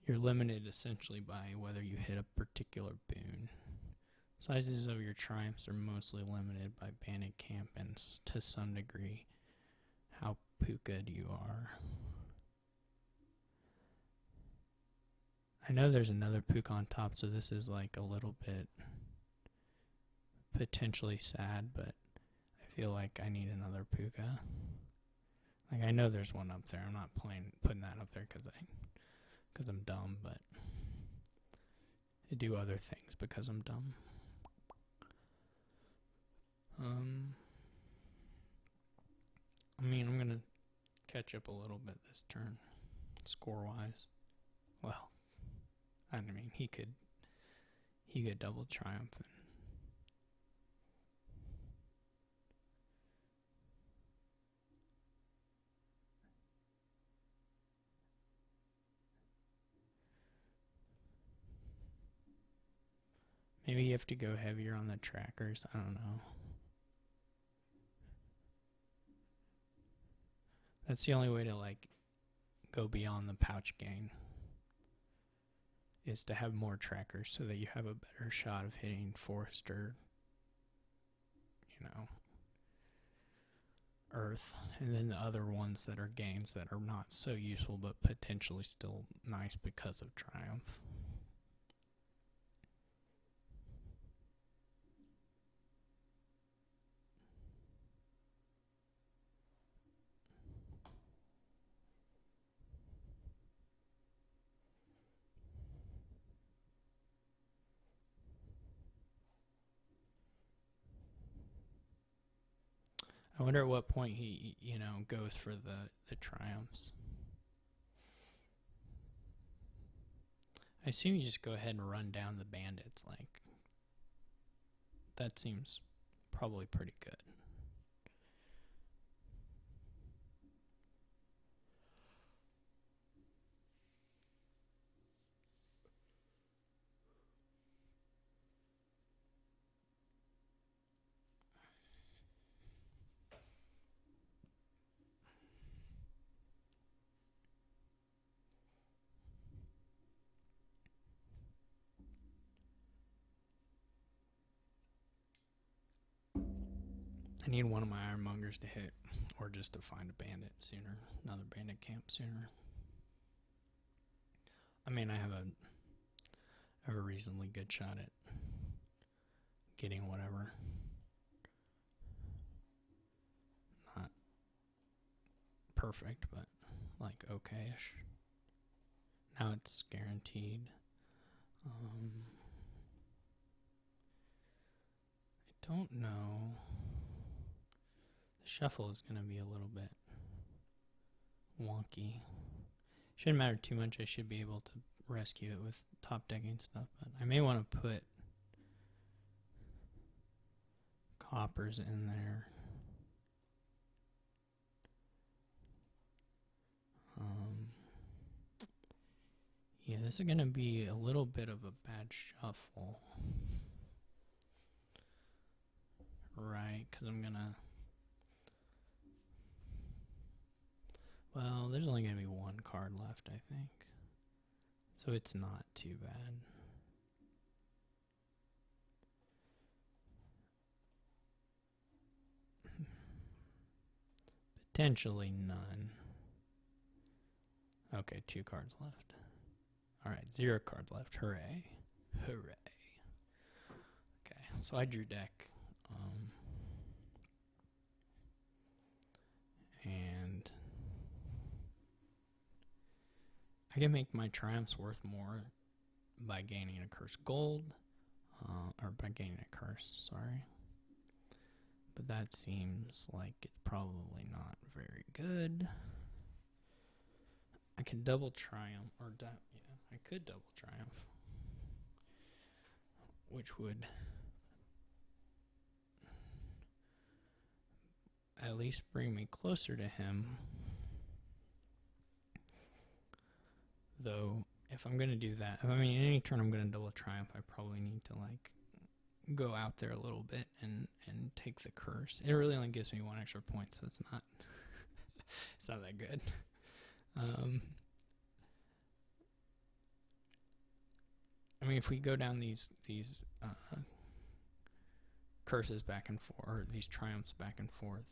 You're limited essentially by whether you hit a particular boon. Sizes of your triumphs are mostly limited by Bandit Camp and to some degree how Puka you are. I know there's another Puka on top, so this is a little bit potentially sad, but I feel like I need another Puka. I know there's one up there. I'm not putting that up there because I'm dumb, but I do other things because I'm dumb. I'm going to catch up a little bit this turn, score-wise. Well, he could double triumph. Maybe you have to go heavier on the trackers. I don't know. That's the only way to like go beyond the pouch gain, is to have more trackers so that you have a better shot of hitting forest or, earth. And then the other ones that are gains that are not so useful but potentially still nice because of Triumph. I wonder at what point he, goes for the Triumphs. I assume you just go ahead and run down the bandits. Like, that seems probably pretty good. I need one of my ironmongers to hit, or just to find a bandit sooner, another bandit camp sooner. I mean, I have a reasonably good shot at getting whatever. Not perfect, but like okay-ish. Now it's guaranteed. I don't know. The shuffle is going to be a little bit wonky. Shouldn't matter too much. I should be able to rescue it with top decking stuff, but I may want to put coppers in there. Yeah, this is going to be a little bit of a bad shuffle. Right, because I'm going to... Well, there's only going to be one card left, I think. So it's not too bad. Potentially none. Okay, 2 cards left. Alright, 0 cards left. Hooray. Hooray. Okay, so I drew deck. And I can make my triumphs worth more by gaining a curse gold. Or by gaining a curse, sorry. But that seems like it's probably not very good. I can double triumph, or yeah, I could double triumph, which would at least bring me closer to him. Though, if I'm going to do that, any turn I'm going to double triumph, I probably need to, go out there a little bit and take the curse. It really only gives me 1 extra point, so it's not, it's not that good. If we go down these curses back and forth, or these triumphs back and forth,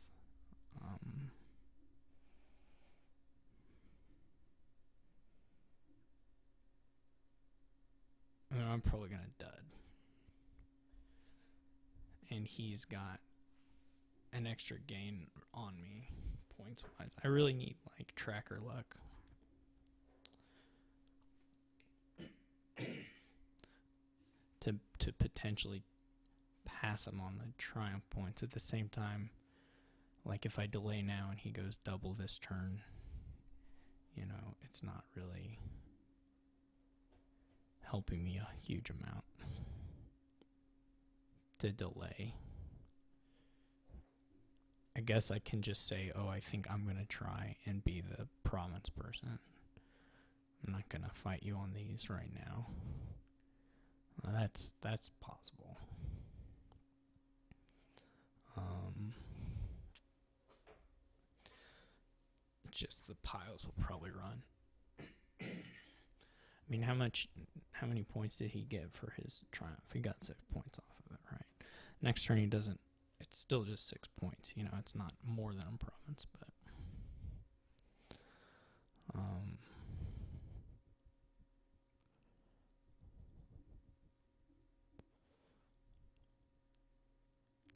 I'm probably going to dud. And he's got an extra gain on me, points-wise. I really need, tracker luck. to potentially pass him on the triumph points. At the same time, if I delay now and he goes double this turn, it's not really helping me a huge amount to delay. I guess I can just say, I think I'm going to try and be the province person. I'm not going to fight you on these right now. That's possible. Just the piles will probably run. I mean, how many points did he get for his triumph? He got 6 points off of it, right? Next turn he doesn't. It's still just 6 points. You know, it's not more than a province, but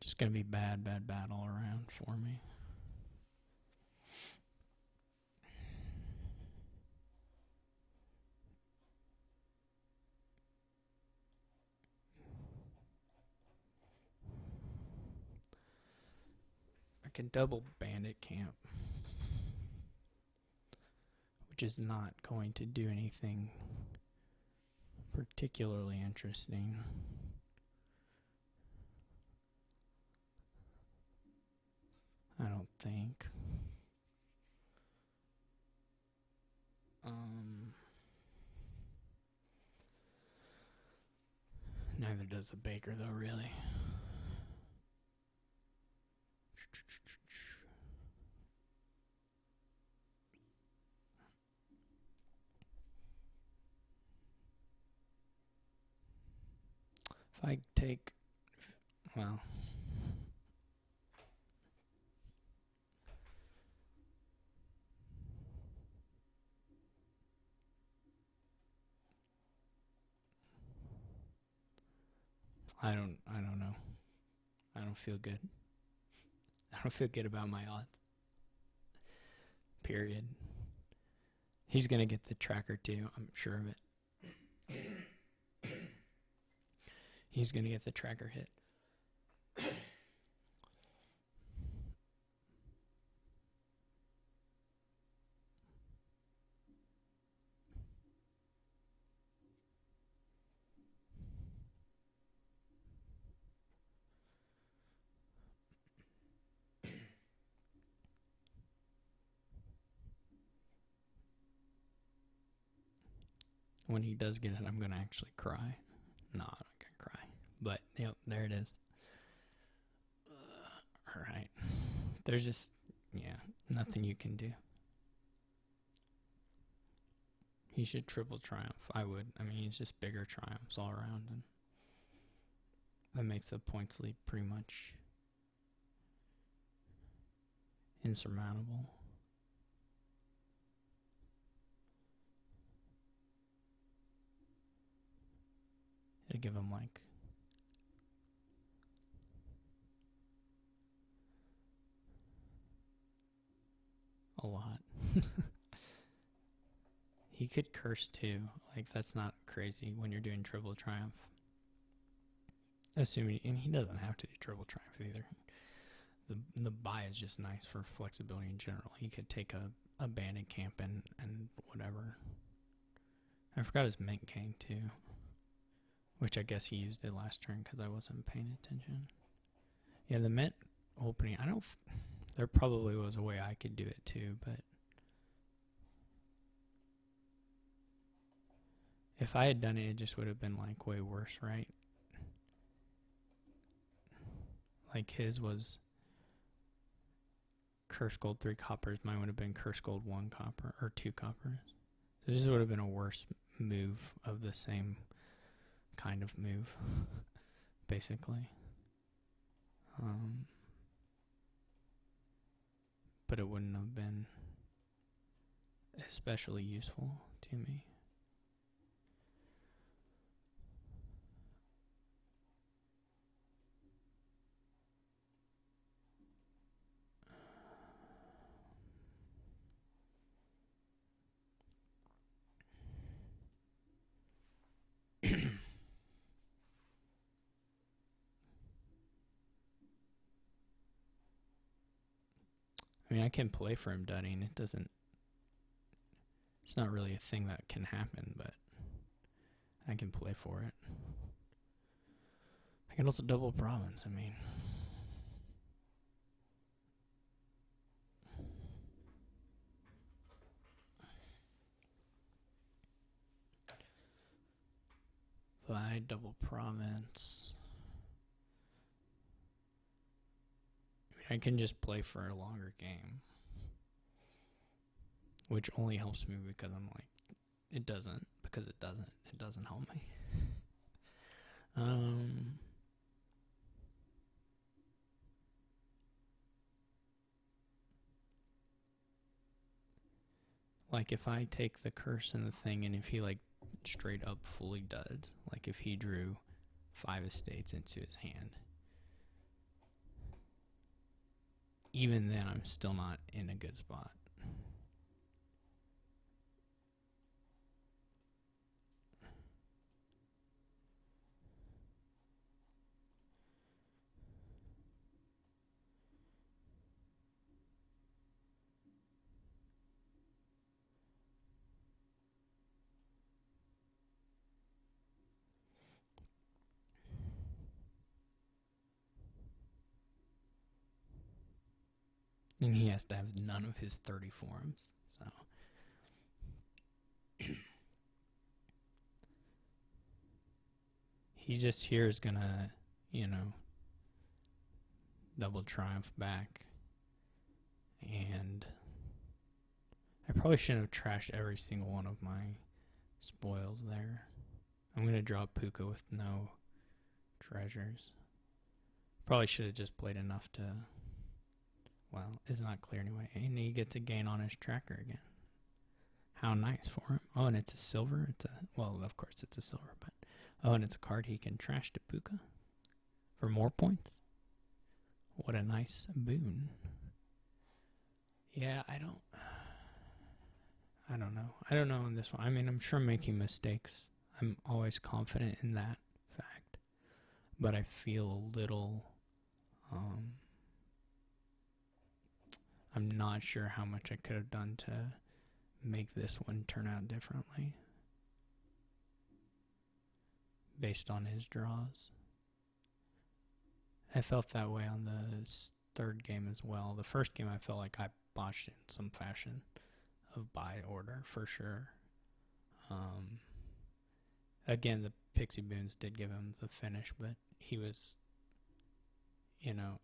just gonna be bad all around for me. I can double bandit camp, which is not going to do anything particularly interesting. I don't think. Neither does the baker, though, really. If I take, well, I don't know. I don't feel good. I don't feel good about my odds. Period. He's gonna get the tracker too, I'm sure of it. He's gonna get the tracker hit. When he does get it, I'm gonna actually cry. No, I'm not gonna cry. But yep, there it is. Alright. There's just, nothing you can do. He should triple triumph. I would. I mean, it's just bigger triumphs all around, and that makes the points lead pretty much insurmountable. It'd give him like a lot. He could curse too. Like, that's not crazy when you're doing triple triumph. Assuming, and he doesn't have to do triple triumph either. The buy is just nice for flexibility in general. He could take a bandit camp and whatever. I forgot his mint gang too, which I guess he used it last turn because I wasn't paying attention. Yeah, the mint opening, there probably was a way I could do it too, but if I had done it, it just would have been like way worse, right? Like his was curse gold 3 coppers. Mine would have been curse gold 1 copper or 2 coppers. So this would have been a worse move of the same kind of move, basically. But it wouldn't have been especially useful to me. I mean, I can play for him dudding. It's not really a thing that can happen, but I can play for it. I can also double province, I mean. If I I double province. I can just play for a longer game, which only helps me because I'm like, it doesn't help me. Like if I take the curse and the thing, and if he like straight up fully duds, like if he drew 5 estates into his hand, even then I'm still not in a good spot. And he has to have none of his 30 forms, so. He just here is gonna, double triumph back. And I probably shouldn't have trashed every single one of my spoils there. I'm gonna draw Puka with no treasures. Probably should have just played enough to, well, it's not clear anyway. And he gets a gain on his tracker again. How nice for him. Oh, and it's a silver. Well, of course it's a silver, but and it's a card he can trash to Puka for more points. What a nice boon. Yeah, I don't know. I don't know on this one. I mean, I'm sure I'm making mistakes. I'm always confident in that fact. But I feel a little, I'm not sure how much I could have done to make this one turn out differently based on his draws. I felt that way on the third game as well. The first game I felt like I botched it in some fashion of buy order for sure. Again, the Pixie Boons did give him the finish, but he was,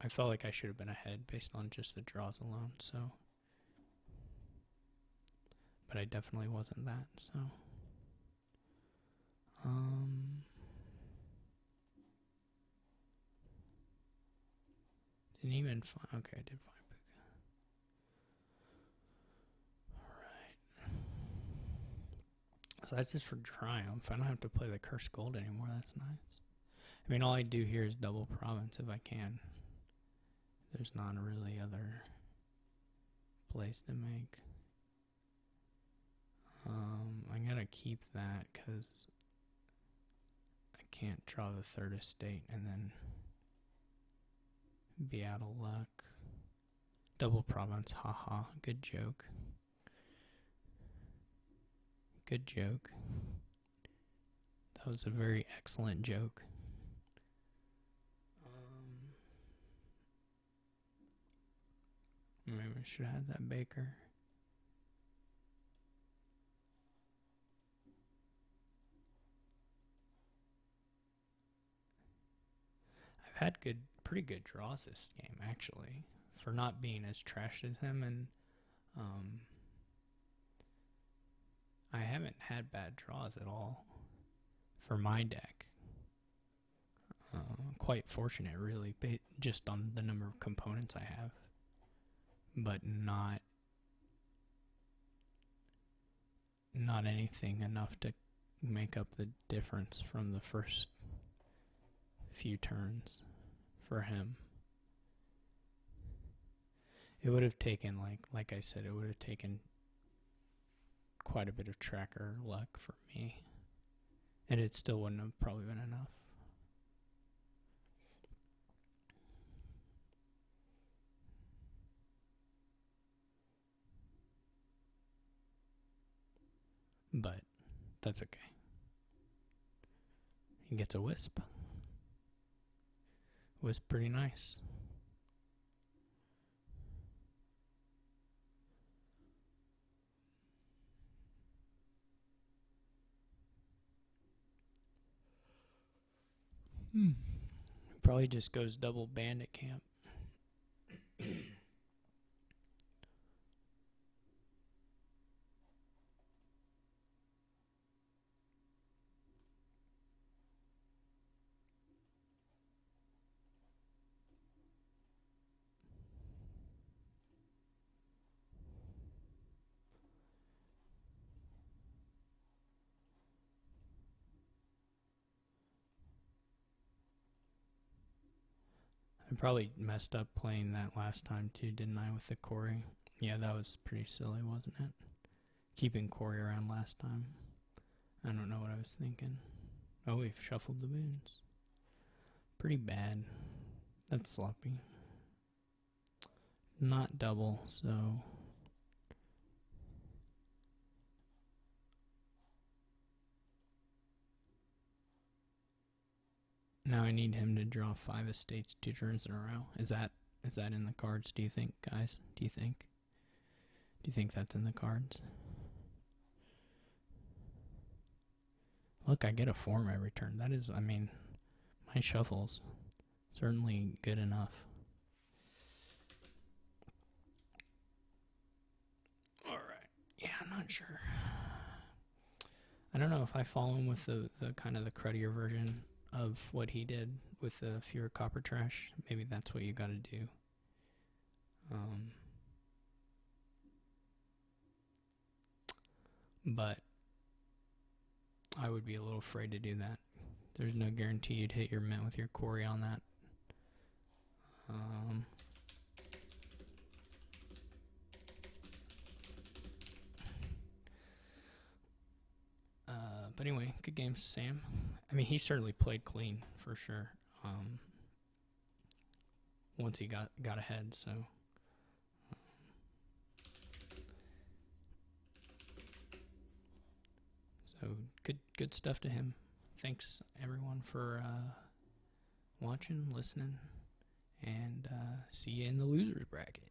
I felt like I should have been ahead based on just the draws alone, so. But I definitely wasn't that, so. Didn't even find, okay, I did find Puka. Alright. So that's just for Triumph. I don't have to play the Cursed Gold anymore, that's nice. I mean, all I do here is double province if I can. There's not really other place to make. I gotta keep that because I can't draw the third estate and then be out of luck. Double province, haha, good joke. Good joke. That was a very excellent joke. Maybe I should have had that Baker. I've had pretty good draws this game, actually, for not being as trashed as him, and I haven't had bad draws at all for my deck. Quite fortunate, really, just on the number of components I have, but not anything enough to make up the difference from the first few turns for him. It would have taken, like I said, it would have taken quite a bit of tracker luck for me, and it still wouldn't have probably been enough. But that's okay. He gets a Wisp. Wisp pretty nice. Probably just goes double bandit camp. I probably messed up playing that last time too, didn't I, with the Corey? Yeah, that was pretty silly, wasn't it? Keeping Corey around last time. I don't know what I was thinking. Oh, we've shuffled the boons. Pretty bad. That's sloppy. Not double, so... Now I need him to draw 5 estates 2 turns in a row. Is that in the cards, do you think, guys? Do you think that's in the cards? Look, I get a form every turn. That is, I mean, my shuffle's certainly good enough. Alright. Yeah, I'm not sure. I don't know if I follow him with the kind of the cruddier version of what he did with the fewer copper trash. Maybe that's what you gotta do. But I would be a little afraid to do that. There's no guarantee you'd hit your mint with your Corey on that. But anyway, good games, Sam. I mean, he certainly played clean for sure. Once he got ahead, so good stuff to him. Thanks everyone for watching, listening, and see you in the losers bracket.